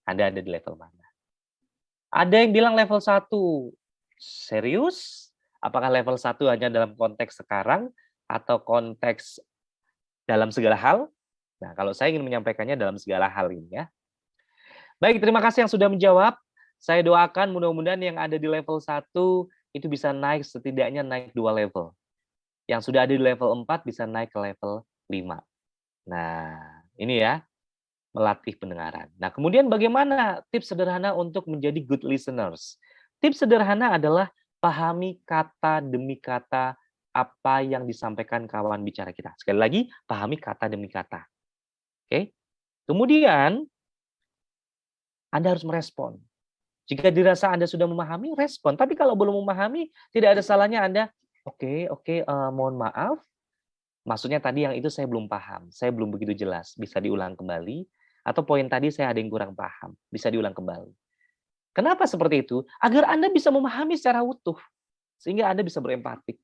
Anda ada di level mana? Ada yang bilang level 1. Serius? Apakah level 1 hanya dalam konteks sekarang atau konteks dalam segala hal? Nah, kalau saya ingin menyampaikannya dalam segala hal ini ya. Baik, terima kasih yang sudah menjawab. Saya doakan mudah-mudahan yang ada di level 1 itu bisa naik, setidaknya naik 2 level. Yang sudah ada di level 4 bisa naik ke level 5. Nah, ini ya, melatih pendengaran. Nah, kemudian bagaimana tips sederhana untuk menjadi good listeners? Tips sederhana adalah pahami kata demi kata apa yang disampaikan kawan bicara kita. Sekali lagi, pahami kata demi kata. Oke? Kemudian, Anda harus merespon. Jika dirasa Anda sudah memahami, respon. Tapi kalau belum memahami, tidak ada salahnya Anda, oke, mohon maaf, maksudnya tadi yang itu saya belum paham, saya belum begitu jelas, bisa diulang kembali, atau poin tadi saya ada yang kurang paham, bisa diulang kembali. Kenapa seperti itu? Agar Anda bisa memahami secara utuh, sehingga Anda bisa berempati.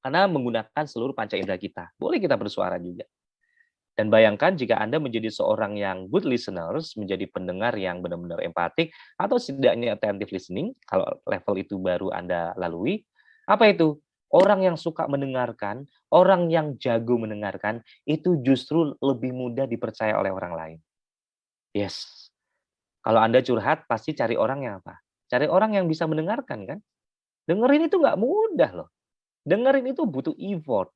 Karena menggunakan seluruh panca indera kita. Boleh kita bersuara juga. Dan bayangkan jika Anda menjadi seorang yang good listeners, menjadi pendengar yang benar-benar empatik, atau setidaknya attentive listening, kalau level itu baru Anda lalui, apa itu? Orang yang suka mendengarkan, orang yang jago mendengarkan, itu justru lebih mudah dipercaya oleh orang lain. Yes. Kalau Anda curhat, pasti cari orang yang apa? Cari orang yang bisa mendengarkan, kan? Dengerin itu nggak mudah loh. Dengerin itu butuh effort.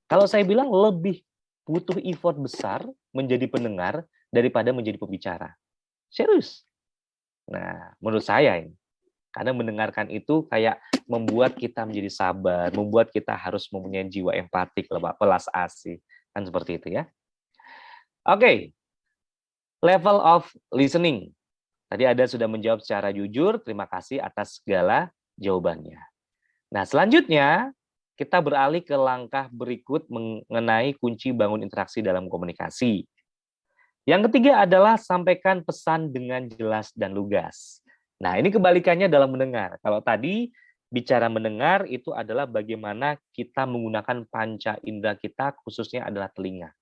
Kalau saya bilang lebih butuh effort besar menjadi pendengar daripada menjadi pembicara. Serius. Nah, menurut saya ini. Karena mendengarkan itu kayak membuat kita menjadi sabar, membuat kita harus mempunyai jiwa empatik, welas asih. Kan seperti itu ya. Oke. Level of listening. Tadi Anda sudah menjawab secara jujur, terima kasih atas segala jawabannya. Nah, selanjutnya kita beralih ke langkah berikut mengenai kunci bangun interaksi dalam komunikasi. Yang ketiga adalah sampaikan pesan dengan jelas dan lugas. Nah, ini kebalikannya dalam mendengar. Kalau tadi bicara mendengar itu adalah bagaimana kita menggunakan panca indera kita, khususnya adalah telinga.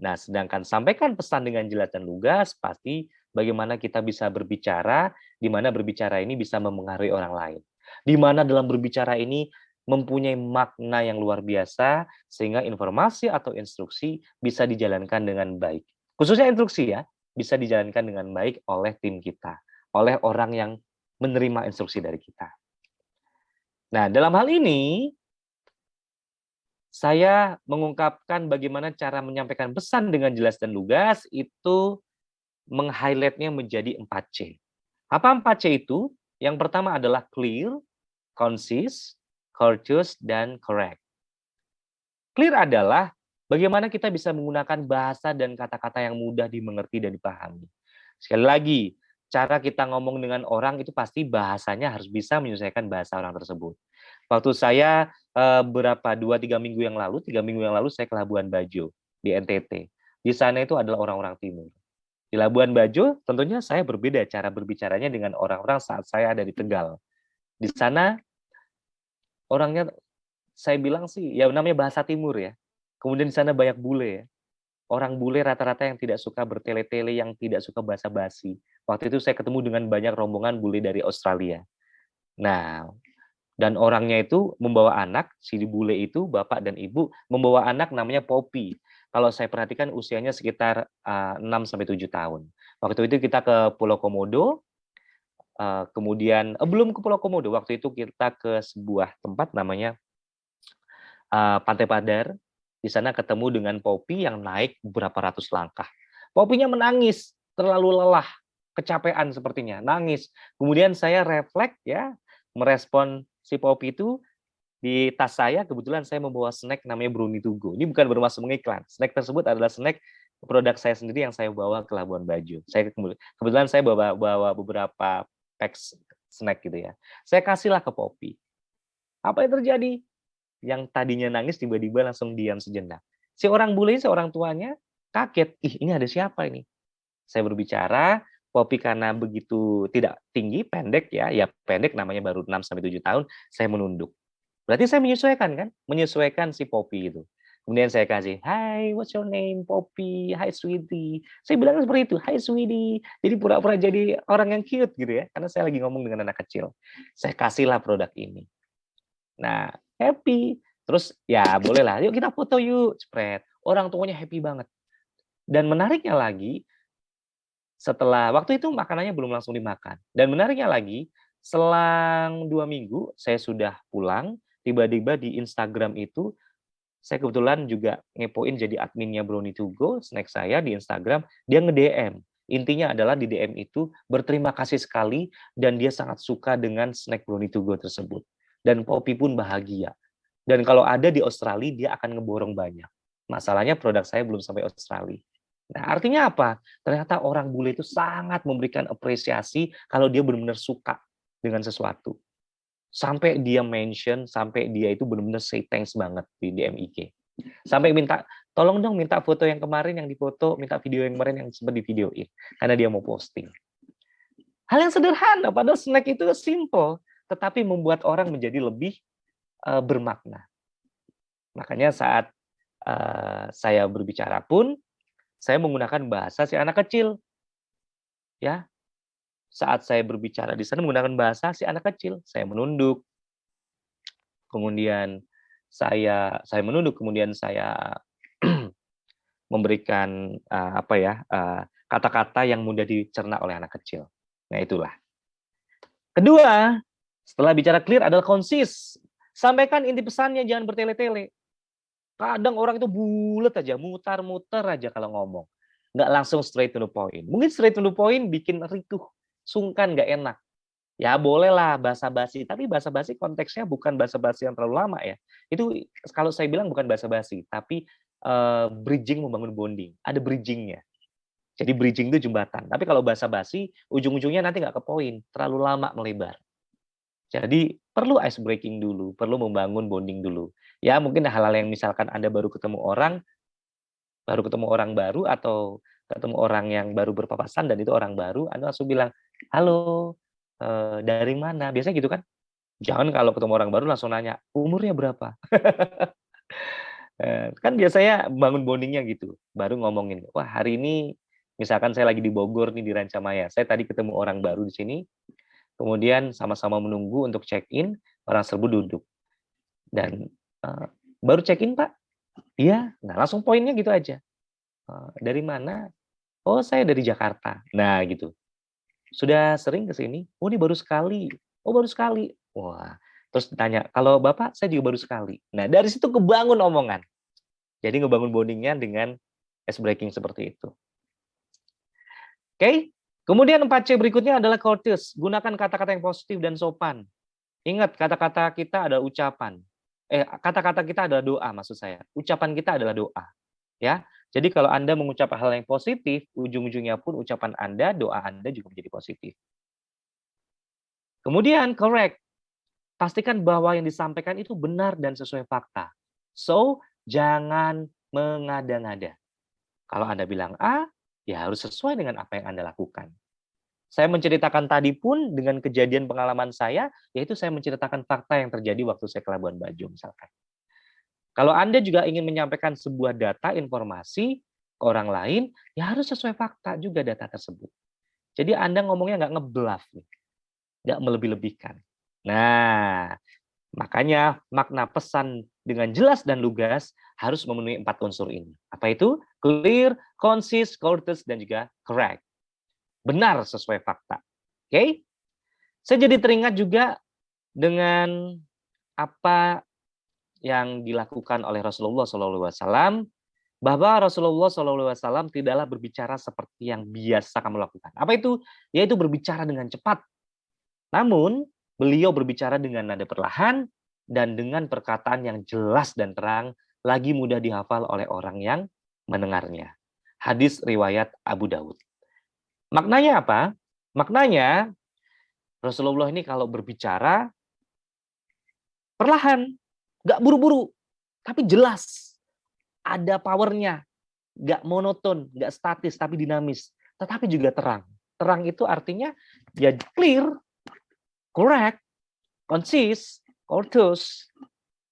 Nah, sedangkan sampaikan pesan dengan jelas dan lugas, pasti bagaimana kita bisa berbicara, di mana berbicara ini bisa memengaruhi orang lain. Di mana dalam berbicara ini mempunyai makna yang luar biasa, sehingga informasi atau instruksi bisa dijalankan dengan baik. Khususnya instruksi ya, bisa dijalankan dengan baik oleh tim kita, oleh orang yang menerima instruksi dari kita. Nah, dalam hal ini, saya mengungkapkan bagaimana cara menyampaikan pesan dengan jelas dan lugas itu meng-highlight-nya menjadi 4C. Apa 4C itu? Yang pertama adalah clear, concise, courteous, dan correct. Clear adalah bagaimana kita bisa menggunakan bahasa dan kata-kata yang mudah dimengerti dan dipahami. Sekali lagi, cara kita ngomong dengan orang itu pasti bahasanya harus bisa menyesuaikan bahasa orang tersebut. Waktu saya berapa 2-3 minggu yang lalu, 3 minggu yang lalu saya ke Labuan Bajo di NTT. Di sana itu adalah orang-orang timur. Di Labuan Bajo tentunya saya berbeda cara berbicaranya dengan orang-orang saat saya ada di Tegal. Di sana orangnya saya bilang sih ya namanya bahasa timur ya. Kemudian di sana banyak bule ya. Orang bule rata-rata yang tidak suka bertele-tele, yang tidak suka basa-basi. Waktu itu saya ketemu dengan banyak rombongan bule dari Australia. Nah, dan orangnya itu membawa anak, si bule itu, bapak dan ibu, membawa anak namanya Poppy. Kalau saya perhatikan usianya sekitar 6-7 tahun. Waktu itu kita ke Pulau Komodo, kemudian belum ke Pulau Komodo, waktu itu kita ke sebuah tempat namanya Pantai Padar. Di sana ketemu dengan Poppy yang naik beberapa ratus langkah. Poppy-nya menangis, terlalu lelah, kecapean sepertinya, nangis. Kemudian saya refleks ya, merespon si Poppy itu. Di tas saya kebetulan saya membawa snack namanya Brownie to go. Ini bukan bermaksud mengiklan. Snack tersebut adalah snack produk saya sendiri yang saya bawa ke Labuan Bajo. Kebetulan saya bawa beberapa pack snack gitu ya. Saya kasihlah ke Poppy. Apa yang terjadi? Yang tadinya nangis tiba-tiba langsung diam sejenak. Si orang bule, si orang tuanya kaget. Ih, ini ada siapa ini? Saya berbicara, Poppy karena begitu tidak tinggi, pendek ya pendek namanya baru 6-7 tahun, saya menunduk. Berarti saya menyesuaikan kan? Menyesuaikan si Poppy itu. Kemudian saya kasih, "Hai, what's your name? Poppy. Hai, sweetie." Saya bilang seperti itu, "Hai, sweetie." Jadi pura-pura jadi orang yang cute gitu ya, karena saya lagi ngomong dengan anak kecil. Saya kasihlah produk ini. Nah, happy. Terus ya bolehlah, "Yuk kita foto yuk." Spread. Orang tuanya happy banget. Dan menariknya lagi, setelah waktu itu makanannya belum langsung dimakan. Dan menariknya lagi, selang 2 minggu saya sudah pulang, tiba-tiba di Instagram itu saya kebetulan juga ngepoin jadi adminnya Brownie to Go, snack saya di Instagram, dia nge-DM. Intinya adalah di DM itu berterima kasih sekali dan dia sangat suka dengan snack Brownie to Go tersebut. Dan Poppy pun bahagia. Dan kalau ada di Australia, dia akan ngeborong banyak. Masalahnya produk saya belum sampai Australia. Nah, artinya apa? Ternyata orang bule itu sangat memberikan apresiasi kalau dia benar-benar suka dengan sesuatu. Sampai dia mention, sampai dia itu benar-benar say thanks banget di DM IG. Sampai minta, tolong dong minta foto yang kemarin yang difoto, minta video yang kemarin yang sempat divideoin. Karena dia mau posting. Hal yang sederhana, padahal snack itu simple, tetapi membuat orang menjadi lebih bermakna. Makanya saat saya berbicara pun, saya menggunakan bahasa si anak kecil. Ya, saat saya berbicara di sana menggunakan bahasa si anak kecil. Saya menunduk, kemudian saya menunduk, kemudian saya memberikan kata-kata yang mudah dicerna oleh anak kecil. Nah, itulah. Kedua, setelah bicara clear adalah konsis. Sampaikan inti pesannya, jangan bertele-tele. Kadang orang itu bulat aja, mutar-mutar aja kalau ngomong. Nggak langsung straight to the point. Mungkin straight to the point bikin rikuh, sungkan, nggak enak. Ya bolehlah basa-basi, tapi basa-basi konteksnya bukan basa-basi yang terlalu lama ya. Itu kalau saya bilang bukan basa-basi, tapi bridging, membangun bonding. Ada bridgingnya. Jadi bridging itu jembatan. Tapi kalau basa-basi, ujung-ujungnya nanti nggak ke poin, terlalu lama melebar. Jadi perlu ice breaking dulu, perlu membangun bonding dulu. Ya mungkin hal-hal yang misalkan Anda baru ketemu orang baru atau ketemu orang yang baru berpapasan dan itu orang baru, Anda langsung bilang, "Halo, dari mana?" Biasanya gitu kan. Jangan kalau ketemu orang baru langsung nanya, "Umurnya berapa?" Kan biasanya bangun bondingnya gitu. Baru ngomongin, "Wah hari ini," misalkan saya lagi di Bogor nih di Rancamaya, saya tadi ketemu orang baru di sini, kemudian sama-sama menunggu untuk check-in, orang tersebut duduk. Dan baru check-in Pak? Iya, nah langsung poinnya gitu aja. Dari mana? Oh saya dari Jakarta. Nah gitu. Sudah sering ke sini? Oh ini baru sekali. Oh baru sekali. Wah, terus ditanya, kalau Bapak saya juga baru sekali. Nah dari situ kebangun omongan. Jadi ngebangun bondingnya dengan ice breaking seperti itu. Oke? Kemudian 4C berikutnya adalah courteous. Gunakan kata-kata yang positif dan sopan. Ingat, kata-kata kita adalah ucapan. Kata-kata kita adalah doa, maksud saya. Ucapan kita adalah doa. Ya, jadi kalau Anda mengucap hal yang positif, ujung-ujungnya pun ucapan Anda, doa Anda juga menjadi positif. Kemudian, correct. Pastikan bahwa yang disampaikan itu benar dan sesuai fakta. So, jangan mengada-ngada. Kalau Anda bilang A, ya harus sesuai dengan apa yang Anda lakukan. Saya menceritakan tadi pun dengan kejadian pengalaman saya, yaitu saya menceritakan fakta yang terjadi waktu saya ke Labuan Bajo misalkan. Kalau Anda juga ingin menyampaikan sebuah data, informasi ke orang lain, ya harus sesuai fakta juga data tersebut. Jadi Anda ngomongnya nggak ngebluff, nggak melebih-lebihkan. Nah, makanya makna pesan dengan jelas dan lugas harus memenuhi 4 unsur ini. Apa itu? Clear, concise, courteous, dan juga correct. Benar sesuai fakta. Oke? Saya jadi teringat juga dengan apa yang dilakukan oleh Rasulullah SAW, bahwa Rasulullah SAW tidaklah berbicara seperti yang biasa kamu lakukan. Apa itu? Yaitu berbicara dengan cepat. Namun, beliau berbicara dengan nada perlahan dan dengan perkataan yang jelas dan terang, lagi mudah dihafal oleh orang yang mendengarnya. Hadis riwayat Abu Daud. Maknanya apa? Maknanya Rasulullah ini kalau berbicara perlahan, nggak buru-buru, tapi jelas. Ada powernya, nggak monoton, nggak statis, tapi dinamis. Tetapi juga terang. Terang itu artinya ya clear, correct, concise, courteous,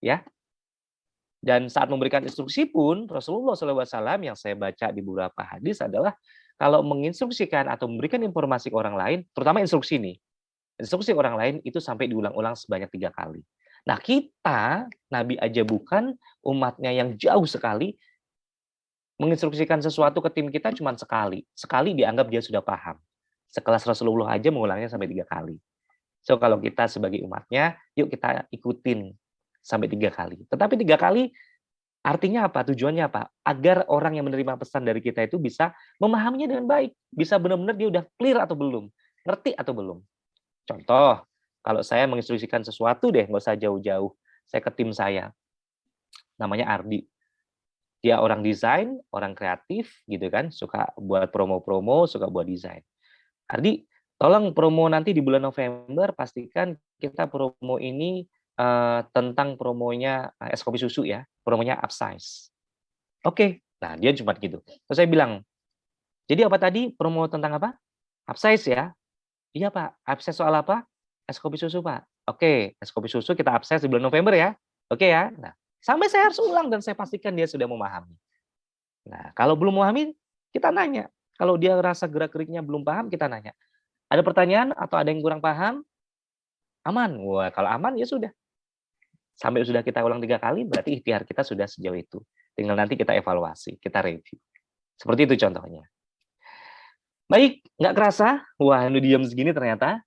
ya. Dan saat memberikan instruksi pun Rasulullah SAW yang saya baca di beberapa hadis adalah kalau menginstruksikan atau memberikan informasi ke orang lain, terutama instruksi nih, instruksi orang lain itu sampai diulang-ulang sebanyak 3 kali. Nah kita, Nabi aja bukan, umatnya yang jauh sekali, menginstruksikan sesuatu ke tim kita cuma sekali. Sekali dianggap dia sudah paham. Sekelas Rasulullah aja mengulangnya sampai 3 kali. So kalau kita sebagai umatnya, yuk kita ikutin sampai 3 kali. Tetapi 3 kali artinya apa? Tujuannya apa? Agar orang yang menerima pesan dari kita itu bisa memahaminya dengan baik. Bisa benar-benar dia udah clear atau belum. Ngerti atau belum. Contoh, kalau saya menginstruksikan sesuatu deh, nggak usah jauh-jauh. Saya ke tim saya. Namanya Ardi. Dia orang desain, orang kreatif, gitu kan. Suka buat promo-promo, suka buat desain. Ardi, tolong promo nanti di bulan November, pastikan kita promo ini tentang promonya es kopi susu ya, promonya upsize. Oke, nah dia cuma gitu. Terus saya bilang, jadi apa tadi promo tentang apa? Upsize ya? Iya Pak, upsize soal apa? Es kopi susu Pak. Oke, es kopi susu kita upsize di bulan November ya. Oke ya. Nah, sampai saya harus ulang dan saya pastikan dia sudah memahami. Nah, kalau belum memahami, kita nanya. Kalau dia rasa gerak-geriknya belum paham, kita nanya. Ada pertanyaan atau ada yang kurang paham? Aman. Wah, kalau aman ya sudah. Sampai sudah kita ulang 3 kali, berarti ikhtiar kita sudah sejauh itu. Tinggal nanti kita evaluasi, kita review. Seperti itu contohnya. Baik, nggak kerasa, wah ini diam segini ternyata.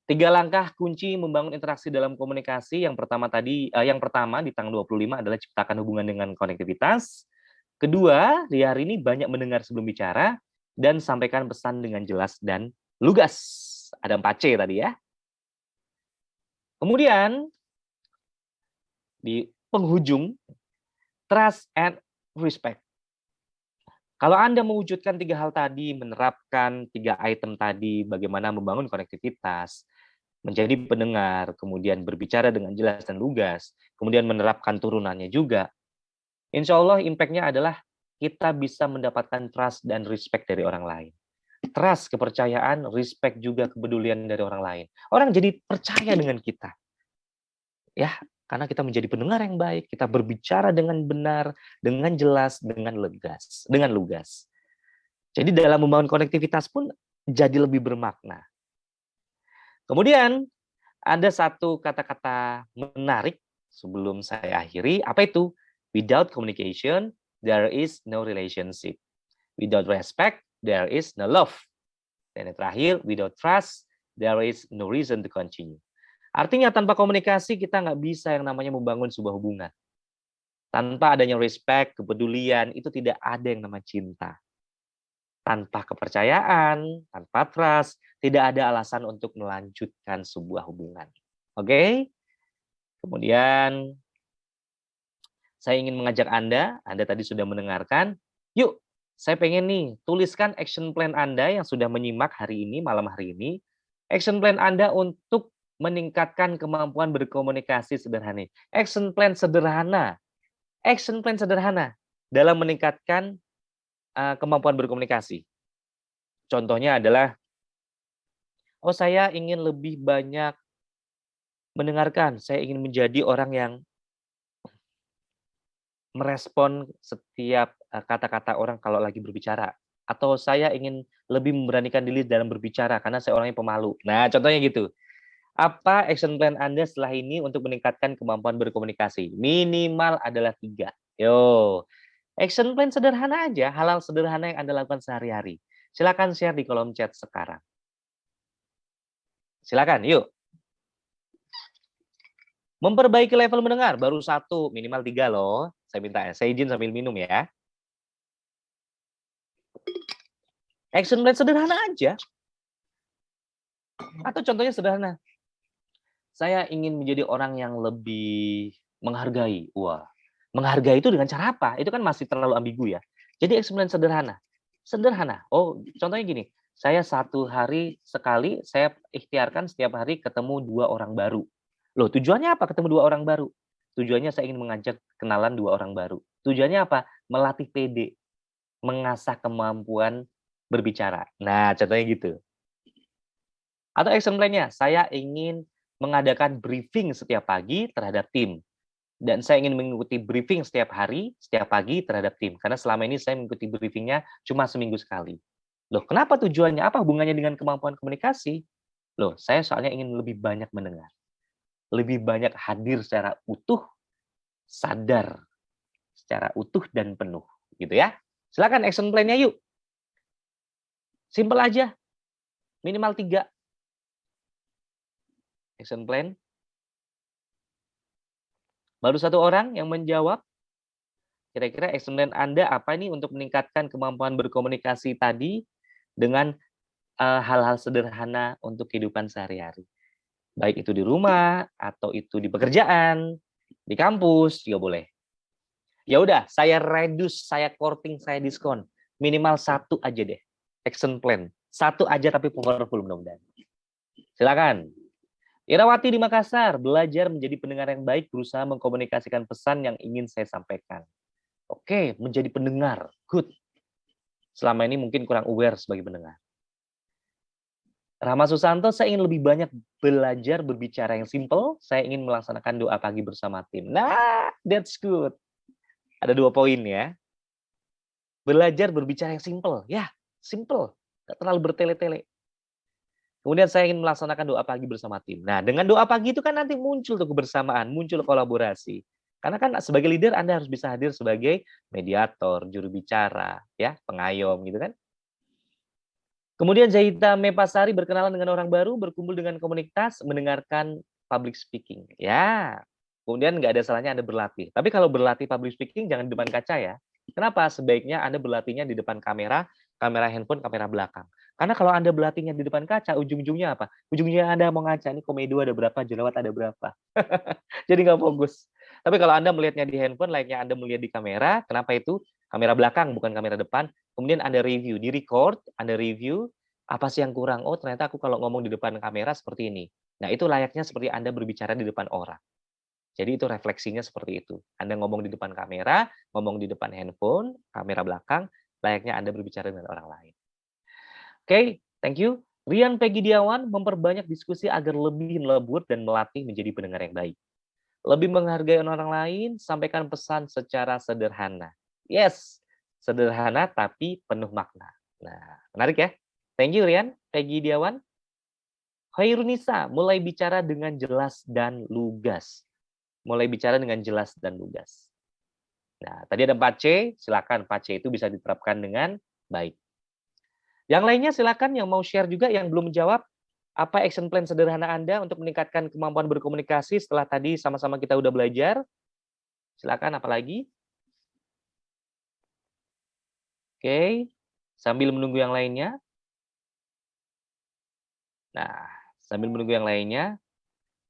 3 langkah kunci membangun interaksi dalam komunikasi. Yang pertama di tanggal 25 adalah ciptakan hubungan dengan konektivitas. Kedua, di hari ini banyak mendengar sebelum bicara dan sampaikan pesan dengan jelas dan lugas. Ada 4C tadi ya. Kemudian di penghujung, trust and respect. Kalau Anda mewujudkan 3 hal tadi, menerapkan 3 item tadi, bagaimana membangun konektivitas, menjadi pendengar, kemudian berbicara dengan jelas dan lugas, kemudian menerapkan turunannya juga, insya Allah impact-nya adalah kita bisa mendapatkan trust dan respect dari orang lain. Trust, kepercayaan, respect juga kepedulian dari orang lain. Orang jadi percaya dengan kita. Ya, karena kita menjadi pendengar yang baik, kita berbicara dengan benar, dengan jelas, dengan lugas. Jadi dalam membangun konektivitas pun jadi lebih bermakna. Kemudian ada satu kata-kata menarik sebelum saya akhiri, apa itu? Without communication, there is no relationship. Without respect, there is no love. Dan yang terakhir, without trust, there is no reason to continue. Artinya tanpa komunikasi kita nggak bisa yang namanya membangun sebuah hubungan. Tanpa adanya respect, kepedulian, itu tidak ada yang namanya cinta. Tanpa kepercayaan, tanpa trust, tidak ada alasan untuk melanjutkan sebuah hubungan. Oke? Kemudian saya ingin mengajak Anda tadi sudah mendengarkan, yuk saya pengen nih tuliskan action plan Anda yang sudah menyimak hari ini, malam hari ini. Action plan Anda untuk meningkatkan kemampuan berkomunikasi sederhana. Action plan sederhana dalam meningkatkan kemampuan berkomunikasi. Contohnya adalah, saya ingin lebih banyak mendengarkan. Saya ingin menjadi orang yang merespon setiap kata-kata orang kalau lagi berbicara. Atau saya ingin lebih memberanikan diri dalam berbicara karena saya orangnya pemalu. Nah, contohnya gitu. Apa action plan Anda setelah ini untuk meningkatkan kemampuan berkomunikasi? Minimal adalah 3. Yo, action plan sederhana aja, hal-hal sederhana yang Anda lakukan sehari-hari. Silakan share di kolom chat sekarang. Silakan, yuk. Memperbaiki level mendengar, baru 1, minimal 3 loh. Saya izin sambil minum ya. Action plan sederhana aja. Atau contohnya sederhana. Saya ingin menjadi orang yang lebih menghargai. Wah, menghargai itu dengan cara apa? Itu kan masih terlalu ambigu ya. Jadi action sederhana. Oh, contohnya gini. Saya 1 hari sekali, saya ikhtiarkan setiap hari ketemu 2 orang baru. Loh, tujuannya apa ketemu 2 orang baru? Tujuannya saya ingin mengajak kenalan 2 orang baru. Tujuannya apa? Melatih PD. Mengasah kemampuan berbicara. Nah, contohnya gitu. Atau action plan-nya, saya ingin mengadakan briefing setiap pagi terhadap tim. Dan saya ingin mengikuti briefing setiap hari, setiap pagi terhadap tim. Karena selama ini saya mengikuti briefingnya cuma seminggu sekali. Loh, kenapa tujuannya? Apa hubungannya dengan kemampuan komunikasi? Loh, saya soalnya ingin lebih banyak mendengar. Lebih banyak hadir secara utuh, sadar, secara utuh dan penuh. Gitu ya. Silakan action plan-nya yuk. Simple aja. Minimal 3. Action plan. Baru 1 orang yang menjawab. Kira-kira action plan Anda apa nih untuk meningkatkan kemampuan berkomunikasi tadi dengan hal-hal sederhana untuk kehidupan sehari-hari. Baik itu di rumah, atau itu di pekerjaan, di kampus, juga boleh. Ya udah, saya reduce, saya courting, saya diskon. Minimal 1 aja deh. Action plan. 1 aja tapi powerful mudah-mudahan. Silakan. Irawati di Makassar, belajar menjadi pendengar yang baik, berusaha mengkomunikasikan pesan yang ingin saya sampaikan. Oke, menjadi pendengar. Good. Selama ini mungkin kurang aware sebagai pendengar. Rahma Susanto, saya ingin lebih banyak belajar berbicara yang simple. Saya ingin melaksanakan doa pagi bersama tim. Nah, that's good. Ada 2 poin ya. Belajar berbicara yang simple. Ya, simple. Nggak terlalu bertele-tele. Kemudian saya ingin melaksanakan doa pagi bersama tim. Nah, dengan doa pagi itu kan nanti muncul tuh kebersamaan, muncul kolaborasi. Karena kan sebagai leader Anda harus bisa hadir sebagai mediator, juru bicara, ya, pengayom gitu kan. Kemudian Zahita Mepasari berkenalan dengan orang baru, berkumpul dengan komunitas, mendengarkan public speaking. Ya, kemudian nggak ada salahnya Anda berlatih. Tapi kalau berlatih public speaking jangan di depan kaca ya. Kenapa? Sebaiknya Anda berlatihnya di depan kamera, kamera handphone, kamera belakang. Karena kalau Anda berlatihnya di depan kaca, ujung-ujungnya apa? Ujungnya Anda mau ngaca, ini komedo ada berapa, jerawat ada berapa. Jadi nggak fokus. Tapi kalau Anda melihatnya di handphone, layaknya Anda melihat di kamera. Kenapa itu? Kamera belakang, bukan kamera depan. Kemudian Anda review, di record, Anda review, apa sih yang kurang? Oh, ternyata aku kalau ngomong di depan kamera seperti ini. Nah, itu layaknya seperti Anda berbicara di depan orang. Jadi itu refleksinya seperti itu. Anda ngomong di depan kamera, ngomong di depan handphone, kamera belakang, layaknya Anda berbicara dengan orang lain. Oke, thank you. Rian Peggy Diawan, memperbanyak diskusi agar lebih lembut dan melatih menjadi pendengar yang baik. Lebih menghargai orang lain, sampaikan pesan secara sederhana. Yes, sederhana tapi penuh makna. Nah, menarik ya. Thank you Rian, Peggy Diawan. Khairunisa, mulai bicara dengan jelas dan lugas. Mulai bicara dengan jelas dan lugas. Nah, tadi ada 4C, silakan 4C itu bisa diterapkan dengan baik. Yang lainnya silakan yang mau share juga yang belum menjawab, apa action plan sederhana Anda untuk meningkatkan kemampuan berkomunikasi setelah tadi sama-sama kita udah belajar? Silakan apalagi? Oke, sambil menunggu yang lainnya. Nah, sambil menunggu yang lainnya.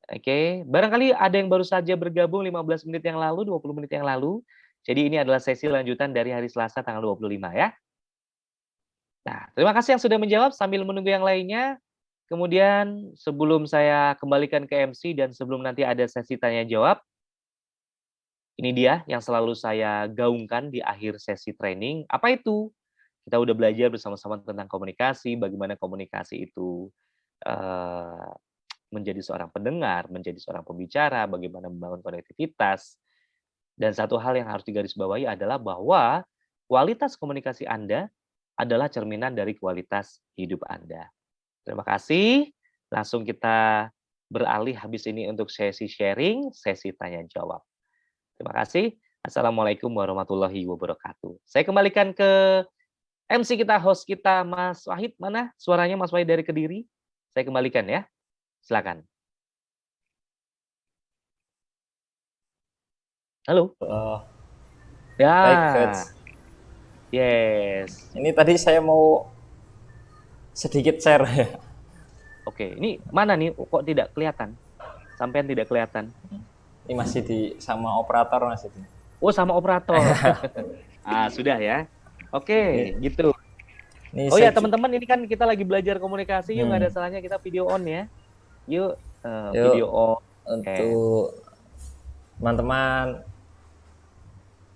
Oke, barangkali ada yang baru saja bergabung 15 menit yang lalu, 20 menit yang lalu. Jadi ini adalah sesi lanjutan dari hari Selasa tanggal 25 ya. Nah, terima kasih yang sudah menjawab sambil menunggu yang lainnya. Kemudian sebelum saya kembalikan ke MC dan sebelum nanti ada sesi tanya jawab, ini dia yang selalu saya gaungkan di akhir sesi training. Apa itu? Kita udah belajar bersama-sama tentang komunikasi, bagaimana komunikasi itu menjadi seorang pendengar, menjadi seorang pembicara, bagaimana membangun konektivitas. Dan satu hal yang harus digarisbawahi adalah bahwa kualitas komunikasi Anda adalah cerminan dari kualitas hidup Anda. Terima kasih. Langsung kita beralih habis ini untuk sesi sharing, sesi tanya jawab. Terima kasih. Assalamualaikum warahmatullahi wabarakatuh. Saya kembalikan ke MC kita, host kita, Mas Wahid. Mana suaranya Mas Wahid dari Kediri? Saya kembalikan ya. Silakan. Halo. Ya. Baik, Coach. Yes. Ini tadi saya mau sedikit share ya. Oke, ini mana nih kok tidak kelihatan? Sampean tidak kelihatan. Ini masih di sama operator masih di. Oh, sama operator. Sudah ya. Oke, gitu. Ini Oh ya, teman-teman, ini kan kita lagi belajar komunikasi, yuk nggak ada salahnya kita video on ya. Yuk, video on. Untuk teman-teman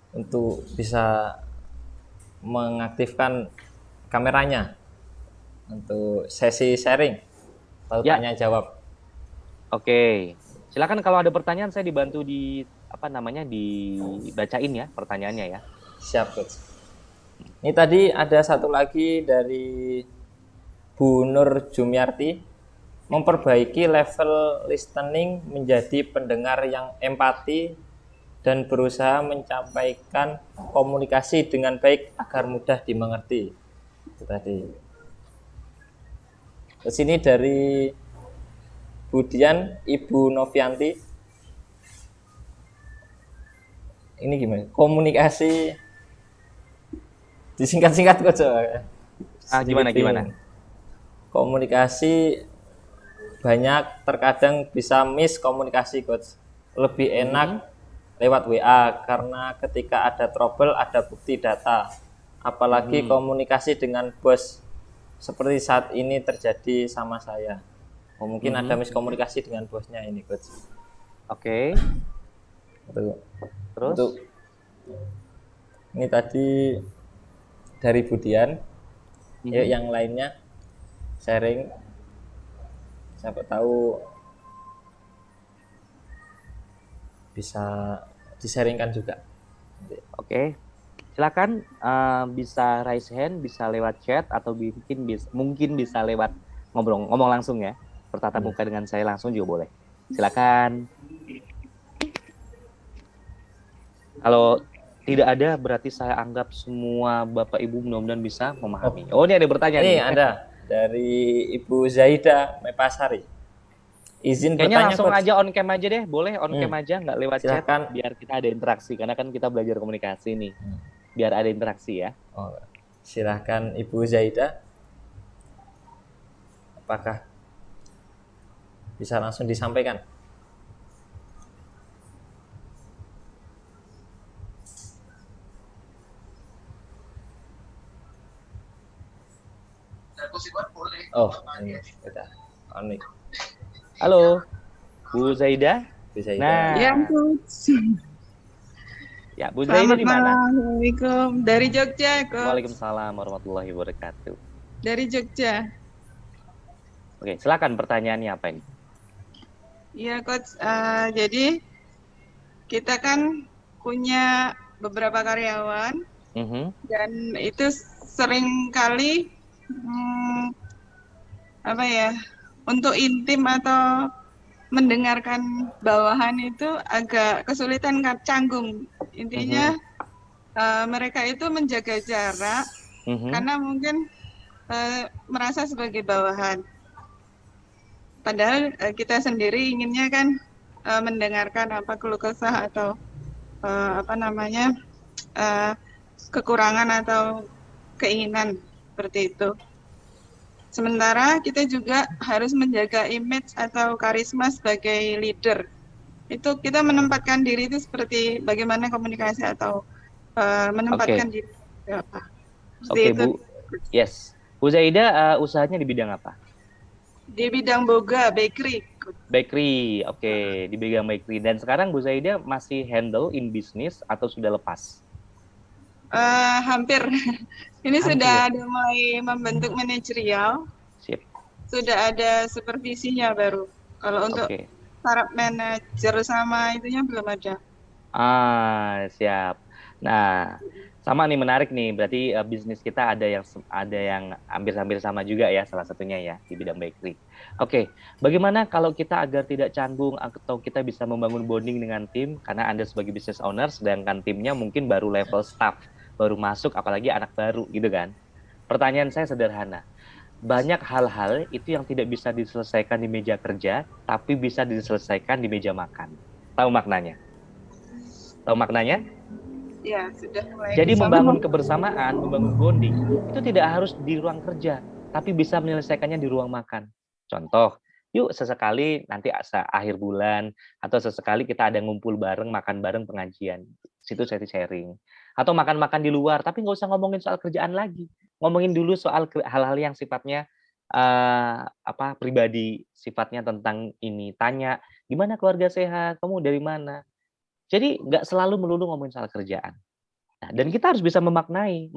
untuk bisa mengaktifkan kameranya untuk sesi sharing atau tanya jawab. Oke, silakan kalau ada pertanyaan saya dibantu di dibacain ya pertanyaannya ya. Siap, Coach. Ini tadi ada satu lagi dari Bu Nur Jumiarti, memperbaiki level listening menjadi pendengar yang empati dan berusaha mencapaikan komunikasi dengan baik agar mudah dimengerti. Itu tadi. Ke sini dari Budian Ibu Novianti. Ini gimana? Komunikasi disingkat-singkat kok coba. Gimana? Komunikasi banyak terkadang bisa miskomunikasi, Coach. Lebih enak lewat WA karena ketika ada trouble ada bukti data. Apalagi komunikasi dengan bos seperti saat ini terjadi sama saya. Mungkin ada miskomunikasi dengan bosnya ini, Coach. Oke. Terus? Ini tadi dari Budian. Yuk yang lainnya sharing. Siapa tahu bisa di-sharingkan juga. Oke. Silakan bisa raise hand, bisa lewat chat atau mungkin bisa lewat ngomong langsung ya. Bertatap muka dengan saya langsung juga boleh. Silakan. Kalau tidak ada berarti saya anggap semua Bapak Ibu mudah-mudahan bisa memahami. Oh, ini ada bertanya nih. Ini ada dari Ibu Zaida Mepasari. Izin kayaknya bertanya, langsung Coach. aja on cam aja deh, boleh on cam aja, nggak lewat Silakan. chat, biar kita ada interaksi karena kan kita belajar komunikasi nih, biar ada interaksi ya. Silahkan Ibu Zaida. Apakah bisa langsung disampaikan? Oh, ini udah on mic. Halo, Bu Zaida. Bu Zaida. Nah, Ya, Coach. ya Bu Zaida di mana? Assalamualaikum. Dari Jogja, Coach. Waalaikumsalam warahmatullahi wabarakatuh. Dari Jogja. Oke, silakan pertanyaannya apa ini? Iya, Coach. Jadi kita kan punya beberapa karyawan dan itu sering kali untuk intim atau mendengarkan bawahan itu agak kesulitan, canggung. Intinya mereka itu menjaga jarak karena mungkin merasa sebagai bawahan. Padahal kita sendiri inginnya kan mendengarkan apa keluh kesah atau kekurangan atau keinginan seperti itu. Sementara kita juga harus menjaga image atau karisma sebagai leader. Itu kita menempatkan diri itu seperti bagaimana komunikasi atau menempatkan diri apa. Oke, Bu. Yes. Bu Zaida usahanya di bidang apa? Di bidang boga, bakery. Bakery, oke. Di bidang bakery. Dan sekarang Bu Zaida masih handle in business atau sudah lepas? Hampir. Ini sudah ada mulai membentuk manajerial. Sip. Sudah ada supervisinya baru. Kalau untuk startup manager sama itunya belum ada. Siap. Nah, sama nih, menarik nih. Berarti bisnis kita ada yang hampir-hampir sama juga ya, salah satunya ya di bidang bakery. Oke, bagaimana kalau kita agar tidak canggung atau kita bisa membangun bonding dengan tim karena Anda sebagai business owner sedangkan timnya mungkin baru level staff, baru masuk apalagi anak baru gitu kan. Pertanyaan saya sederhana. Banyak hal-hal itu yang tidak bisa diselesaikan di meja kerja, tapi bisa diselesaikan di meja makan. Tahu maknanya? Tahu maknanya? Ya, sudah mulai. Jadi membangun kebersamaan, membangun bonding, itu tidak harus di ruang kerja, tapi bisa menyelesaikannya di ruang makan. Contoh, yuk sesekali nanti akhir bulan, atau sesekali kita ada ngumpul bareng, makan bareng pengajian. Situ saya sharing. Atau makan-makan di luar, tapi nggak usah ngomongin soal kerjaan lagi. Ngomongin dulu soal hal-hal yang sifatnya pribadi, sifatnya tentang ini. Tanya, gimana keluarga sehat? Kamu dari mana? Jadi nggak selalu melulu ngomongin soal kerjaan. Nah, dan kita harus bisa memahami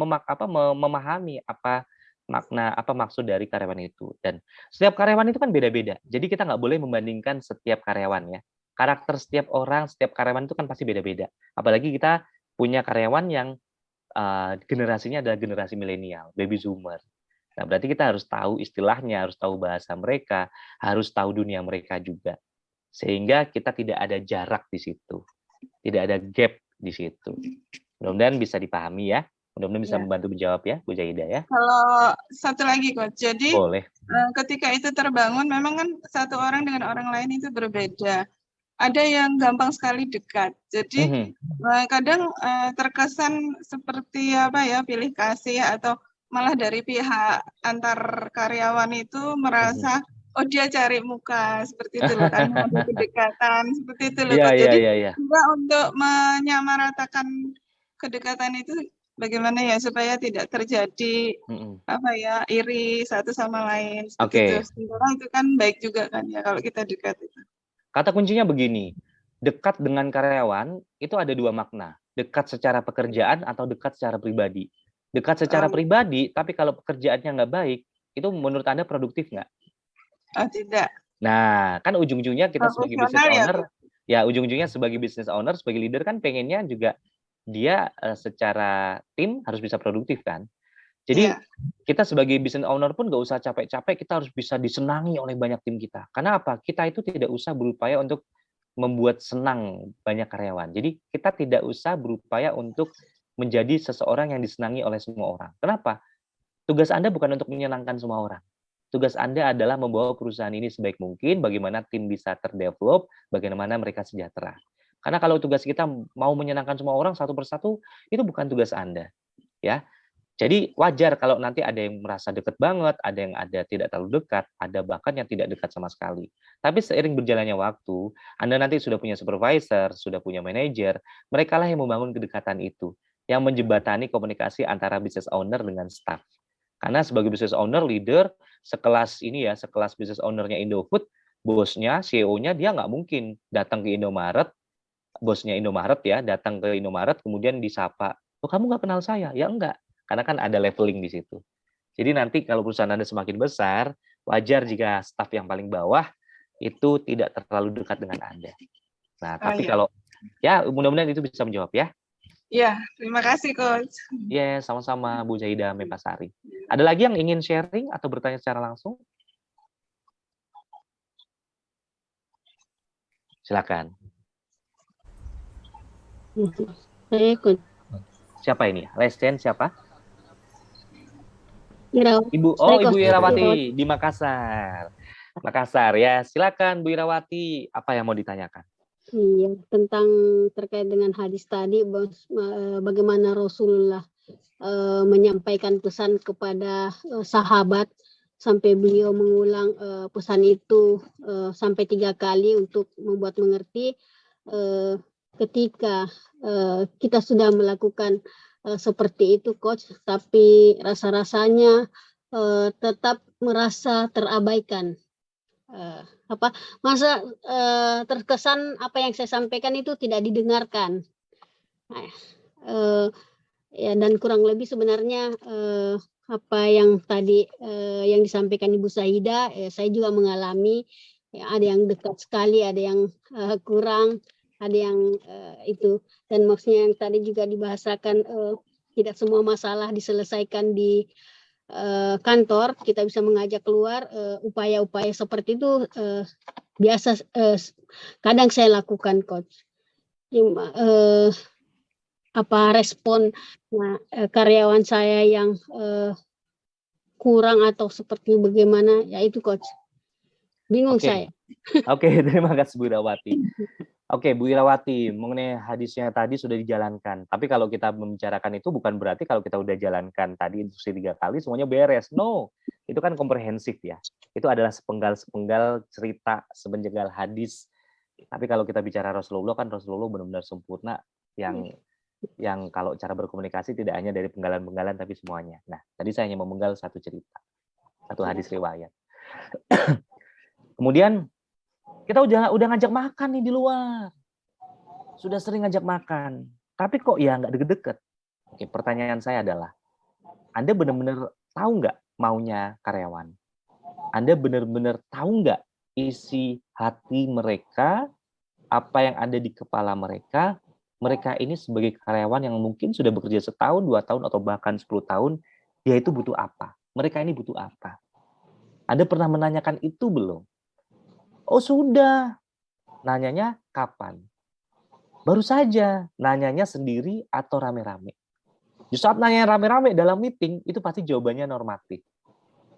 apa makna, apa maksud dari karyawan itu. Dan setiap karyawan itu kan beda-beda. Jadi kita nggak boleh membandingkan setiap karyawan ya. karakter setiap orang, setiap karyawan itu kan pasti beda-beda. Apalagi kita punya karyawan yang generasinya adalah generasi milenial, baby zoomer. Nah, berarti kita harus tahu istilahnya, harus tahu bahasa mereka, harus tahu dunia mereka juga. Sehingga kita tidak ada jarak di situ. Tidak ada gap di situ. Mudah-mudahan bisa dipahami ya. Mudah-mudahan bisa membantu menjawab ya, Bu Jaida ya. Kalau satu lagi Coach, jadi Boleh. ketika itu terbangun, memang kan satu orang dengan orang lain itu berbeda. Ada yang gampang sekali dekat. Jadi kadang terkesan seperti apa ya, pilih kasih atau malah dari pihak antar karyawan itu merasa oh dia cari muka seperti itu loh, karena ada kedekatan seperti itu loh. Jadi juga untuk menyamaratakan kedekatan itu bagaimana ya supaya tidak terjadi apa ya iri satu sama lain seperti itu. Sementara itu kan baik juga kan ya kalau kita dekat itu. Kata kuncinya begini, dekat dengan karyawan itu ada dua makna, dekat secara pekerjaan atau dekat secara pribadi. Dekat secara pribadi, tapi kalau pekerjaannya nggak baik, itu menurut Anda produktif nggak? Oh, tidak. Nah, kan ujung-ujungnya kita sebagai business owner, ya ujung-ujungnya sebagai business owner, sebagai leader kan pengennya juga dia secara tim harus bisa produktif kan. Jadi kita sebagai business owner pun nggak usah capek-capek, kita harus bisa disenangi oleh banyak tim kita. Karena apa? Kita itu tidak usah berupaya untuk membuat senang banyak karyawan. Jadi kita tidak usah berupaya untuk menjadi seseorang yang disenangi oleh semua orang. Kenapa? Tugas Anda bukan untuk menyenangkan semua orang. Tugas Anda adalah membawa perusahaan ini sebaik mungkin, bagaimana tim bisa terdevelop, bagaimana mereka sejahtera. Karena kalau tugas kita mau menyenangkan semua orang satu persatu, itu bukan tugas Anda. Ya. Jadi wajar kalau nanti ada yang merasa dekat banget, ada yang tidak terlalu dekat, ada bahkan yang tidak dekat sama sekali. Tapi seiring berjalannya waktu, Anda nanti sudah punya supervisor, sudah punya manajer, mereka lah yang membangun kedekatan itu, yang menjembatani komunikasi antara business owner dengan staff. Karena sebagai business owner, leader, sekelas ini ya, sekelas business owner-nya Indofood, bosnya, CEO-nya, dia nggak mungkin datang ke Indomaret, bosnya Indomaret ya, datang ke Indomaret, kemudian disapa, oh kamu nggak kenal saya? Ya enggak, karena kan ada leveling di situ. Jadi nanti kalau perusahaan Anda semakin besar, wajar jika staf yang paling bawah itu tidak terlalu dekat dengan Anda. Nah, tapi kalau, ya mudah-mudahan itu bisa menjawab ya. Ya, terima kasih Coach. Ya, sama-sama Bu Jaida Mepasari. Ada lagi yang ingin sharing atau bertanya secara langsung? Silakan. Saya ikut. Siapa ini? Lesden siapa? Ibu Irawati di Makassar. Makassar ya, silakan Bu Irawati. Apa yang mau ditanyakan? Iya, tentang terkait dengan hadis tadi, bagaimana Rasulullah menyampaikan pesan kepada sahabat sampai beliau mengulang pesan itu sampai 3 kali untuk membuat mengerti. Ketika kita sudah melakukan seperti itu, Coach, tapi rasa-rasanya tetap merasa terabaikan. Masa terkesan apa yang saya sampaikan itu tidak didengarkan. Ya, dan kurang lebih sebenarnya apa yang tadi yang disampaikan Ibu Sahida, saya juga mengalami, ya, ada yang dekat sekali, ada yang kurang, ada yang itu. Dan maksudnya yang tadi juga dibahasakan, tidak semua masalah diselesaikan di kantor, kita bisa mengajak keluar. Upaya-upaya seperti itu biasa kadang saya lakukan, Coach. Apa respon karyawan saya yang kurang atau seperti bagaimana, ya itu Coach, bingung saya. Oke, terima kasih Bu Irawati. Oke, Bu Irawati, mengenai hadisnya tadi sudah dijalankan. Tapi kalau kita membicarakan itu bukan berarti kalau kita udah jalankan tadi instruksi 3 kali semuanya beres. No, itu kan komprehensif ya. Itu adalah sepenggal-sepenggal cerita, sepenggal hadis. Tapi kalau kita bicara Rasulullah kan Rasulullah benar-benar sempurna yang kalau cara berkomunikasi tidak hanya dari penggalan-penggalan tapi semuanya. Nah, tadi saya hanya memenggal satu cerita, satu hadis riwayat. Kemudian kita udah ngajak makan nih di luar. Sudah sering ngajak makan. Tapi kok ya nggak deket-deket. Oke, pertanyaan saya adalah, Anda benar-benar tahu nggak maunya karyawan? Anda benar-benar tahu nggak isi hati mereka apa yang ada di kepala mereka, mereka ini sebagai karyawan yang mungkin sudah bekerja setahun, 2 tahun, atau bahkan 10 tahun, dia itu butuh apa? Mereka ini butuh apa? Anda pernah menanyakan itu belum? Oh sudah. Nanyanya kapan? Baru saja. Nanyanya sendiri atau rame-rame? Di saat nanya rame-rame dalam meeting, itu pasti jawabannya normatif.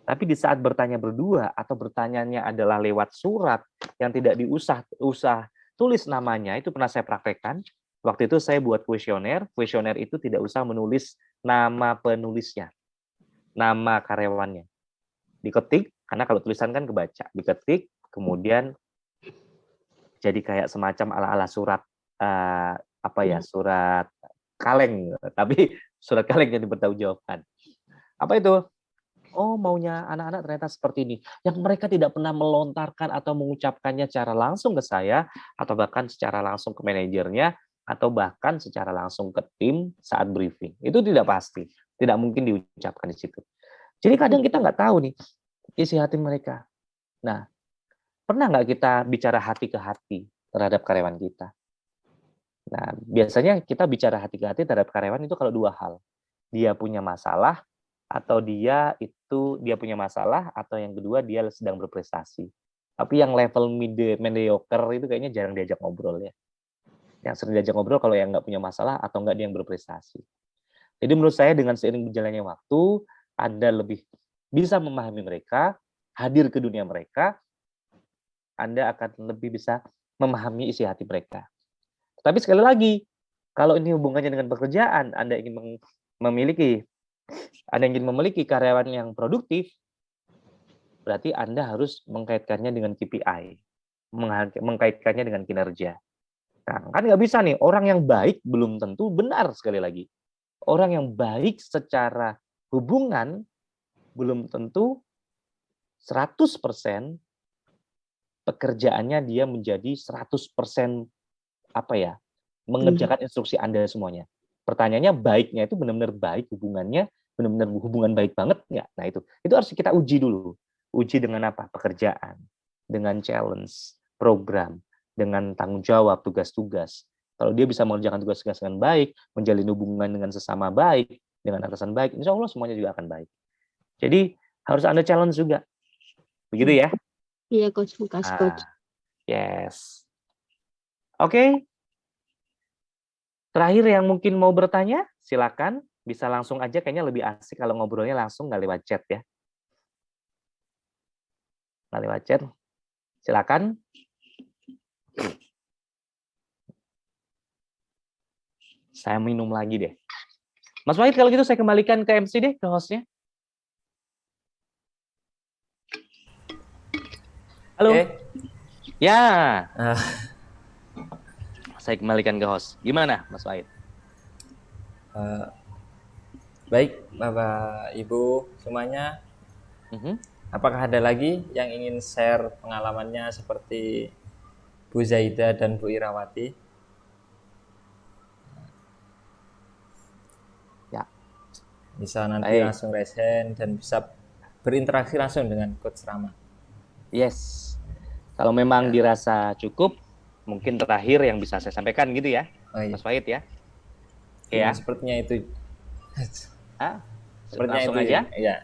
Tapi di saat bertanya berdua atau bertanyanya adalah lewat surat yang tidak diusah tulis namanya, itu pernah saya praktekkan. Waktu itu saya buat kuesioner itu tidak usah menulis nama penulisnya, nama karyawannya. Diketik, karena kalau tulisan kan kebaca. Diketik, kemudian jadi kayak semacam ala-ala surat, surat kaleng, tapi surat kaleng yang dipertanggungjawabkan. Apa itu? Oh, maunya anak-anak ternyata seperti ini. Yang mereka tidak pernah melontarkan atau mengucapkannya secara langsung ke saya, atau bahkan secara langsung ke manajernya, atau bahkan secara langsung ke tim saat briefing. Itu tidak pasti. Tidak mungkin diucapkan di situ. Jadi kadang kita nggak tahu nih isi hati mereka. Nah, pernah nggak kita bicara hati ke hati terhadap karyawan kita? Nah, biasanya kita bicara hati ke hati terhadap karyawan itu kalau 2 hal. Dia punya masalah, atau dia punya masalah, atau yang kedua dia sedang berprestasi. Tapi yang level mediocre itu kayaknya jarang diajak ngobrol ya. Yang sering diajak ngobrol kalau yang nggak punya masalah atau nggak dia yang berprestasi. Jadi menurut saya dengan seiring berjalannya waktu, Anda lebih bisa memahami mereka, hadir ke dunia mereka, Anda akan lebih bisa memahami isi hati mereka. Tapi sekali lagi, kalau ini hubungannya dengan pekerjaan, Anda ingin memiliki karyawan yang produktif, berarti Anda harus mengkaitkannya dengan KPI, mengkaitkannya dengan kinerja. Nah, kan nggak bisa nih, orang yang baik belum tentu benar sekali lagi. Orang yang baik secara hubungan belum tentu 100% pekerjaannya dia menjadi 100% mengerjakan instruksi Anda semuanya. Pertanyaannya baiknya itu benar-benar baik hubungannya, benar-benar hubungan baik banget nggak? Nah itu harus kita uji dulu. Uji dengan apa? Pekerjaan, dengan challenge, program, dengan tanggung jawab, tugas-tugas. Kalau dia bisa mengerjakan tugas-tugas dengan baik, menjalin hubungan dengan sesama baik, dengan atasan baik, insya Allah semuanya juga akan baik. Jadi harus Anda challenge juga. Begitu ya? Iya, Coach. Makasih, Coach. Yes. Oke. Terakhir yang mungkin mau bertanya, silakan. Bisa langsung aja, kayaknya lebih asik kalau ngobrolnya langsung, nggak lewat chat ya. Nggak lewat chat. Silakan. Saya minum lagi deh. Mas Wahid, kalau gitu saya kembalikan ke MC deh, ke hostnya. Halo. Okay. Ya. Saya kembalikan ke host. Gimana, Mas Wahid? Baik, Bapak Ibu semuanya. Apakah ada lagi yang ingin share pengalamannya seperti Bu Zaida dan Bu Irawati? Ya. Bisa nanti langsung raise hand dan bisa berinteraksi langsung dengan Coach Rama. Yes. Kalau memang dirasa cukup, mungkin terakhir yang bisa saya sampaikan gitu ya, Mas Wahid ya. Ya, sepertinya itu. Sepertinya langsung itu aja. Ya.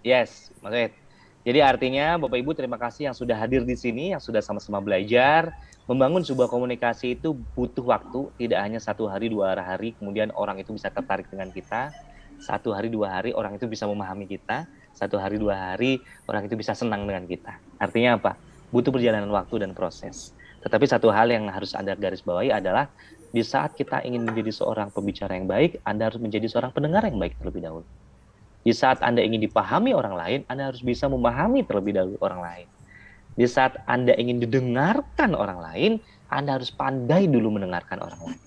Yes, Mas Wahid. Jadi artinya Bapak Ibu terima kasih yang sudah hadir di sini, yang sudah sama-sama belajar. Membangun sebuah komunikasi itu butuh waktu, tidak hanya 1 hari, 2 hari, kemudian orang itu bisa tertarik dengan kita. 1 hari, 2 hari orang itu bisa memahami kita. 1 hari, 2 hari orang itu bisa senang dengan kita. Artinya apa? Butuh perjalanan waktu dan proses. Tetapi satu hal yang harus Anda garis bawahi adalah di saat kita ingin menjadi seorang pembicara yang baik, Anda harus menjadi seorang pendengar yang baik terlebih dahulu. Di saat Anda ingin dipahami orang lain, Anda harus bisa memahami terlebih dahulu orang lain. Di saat Anda ingin didengarkan orang lain, Anda harus pandai dulu mendengarkan orang lain.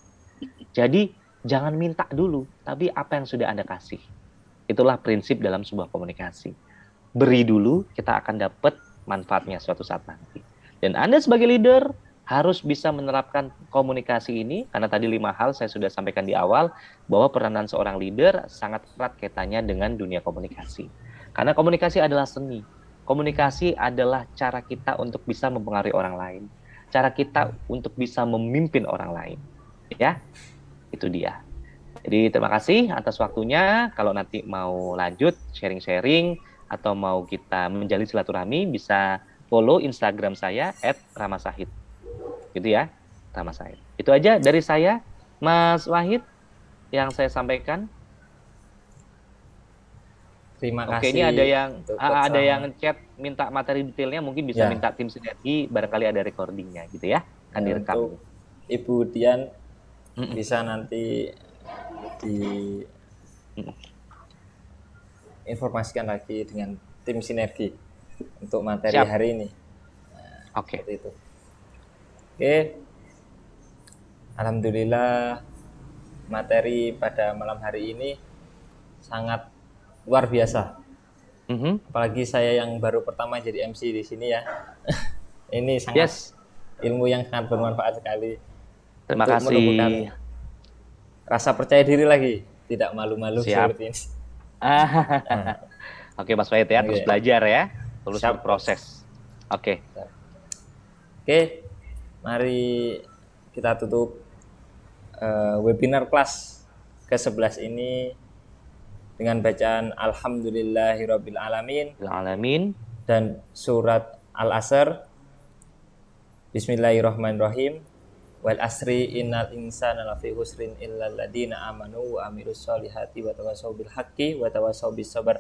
Jadi, jangan minta dulu, tapi apa yang sudah Anda kasih. Itulah prinsip dalam sebuah komunikasi. Beri dulu, kita akan dapat manfaatnya suatu saat nanti. Dan Anda sebagai leader harus bisa menerapkan komunikasi ini, karena tadi 5 hal saya sudah sampaikan di awal, bahwa peranan seorang leader sangat erat kaitannya dengan dunia komunikasi. Karena komunikasi adalah seni. Komunikasi adalah cara kita untuk bisa mempengaruhi orang lain. cara kita untuk bisa memimpin orang lain. Ya, itu dia. Jadi terima kasih atas waktunya. Kalau nanti mau lanjut sharing-sharing atau mau kita menjalin silaturahmi, bisa follow Instagram saya @ramasahid. Gitu ya, Ramasahid. Itu aja dari saya, Mas Wahid, yang saya sampaikan. Terima Oke, kasih. ini ada yang untuk chat minta materi detailnya, mungkin bisa Ya. minta tim sinergi, barangkali ada recordingnya gitu ya, kan direkam. untuk Ibu Dian bisa nanti diinformasikan lagi dengan tim sinergi untuk materi Siap. hari ini. Oke. Seperti itu. Oke. Alhamdulillah materi pada malam hari ini sangat luar biasa. Apalagi saya yang baru pertama jadi MC di sini ya. Ini sangat ilmu yang sangat bermanfaat sekali. Terima untuk kasih. menumbuhkan rasa percaya diri lagi, tidak malu-malu Siap. seperti ini. Oke, Mas Wahid ya, terus Oke. belajar ya, terus Siap. berproses. Oke. Oke, mari kita tutup webinar kelas ke-11 ini dengan bacaan Alhamdulillahirabbil alamin dan surat Al-Asr. Bismillahirrahmanirrahim. Wal asri innal insana lafi khusrin illal ladzina amanu wa amilus solihati wa tawassaw bil haqqi wa tawassaw bis sabr.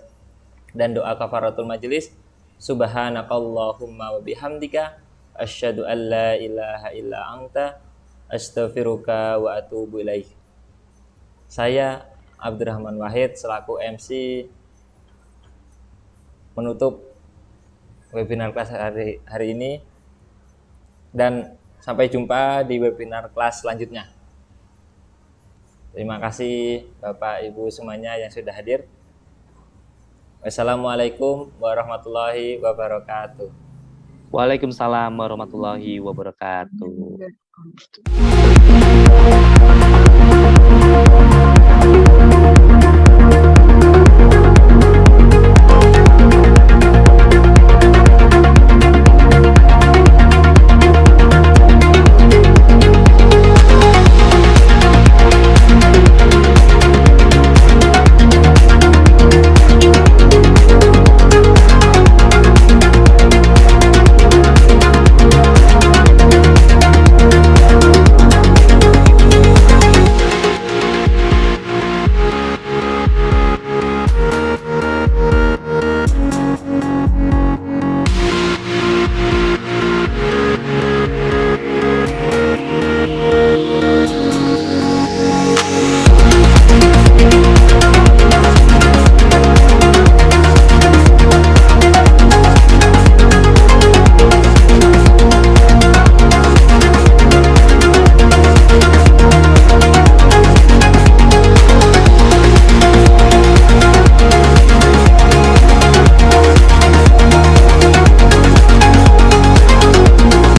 Dan doa kafaratul majelis, subhanakallahumma wa bihamdika asyhadu an la ilaha illa anta astaghfiruka wa atubu ilaik. Saya Abdurrahman Wahid selaku MC menutup webinar kelas hari ini, dan sampai jumpa di webinar kelas selanjutnya. Terima kasih Bapak Ibu semuanya yang sudah hadir. Wassalamualaikum warahmatullahi wabarakatuh. Waalaikumsalam warahmatullahi wabarakatuh.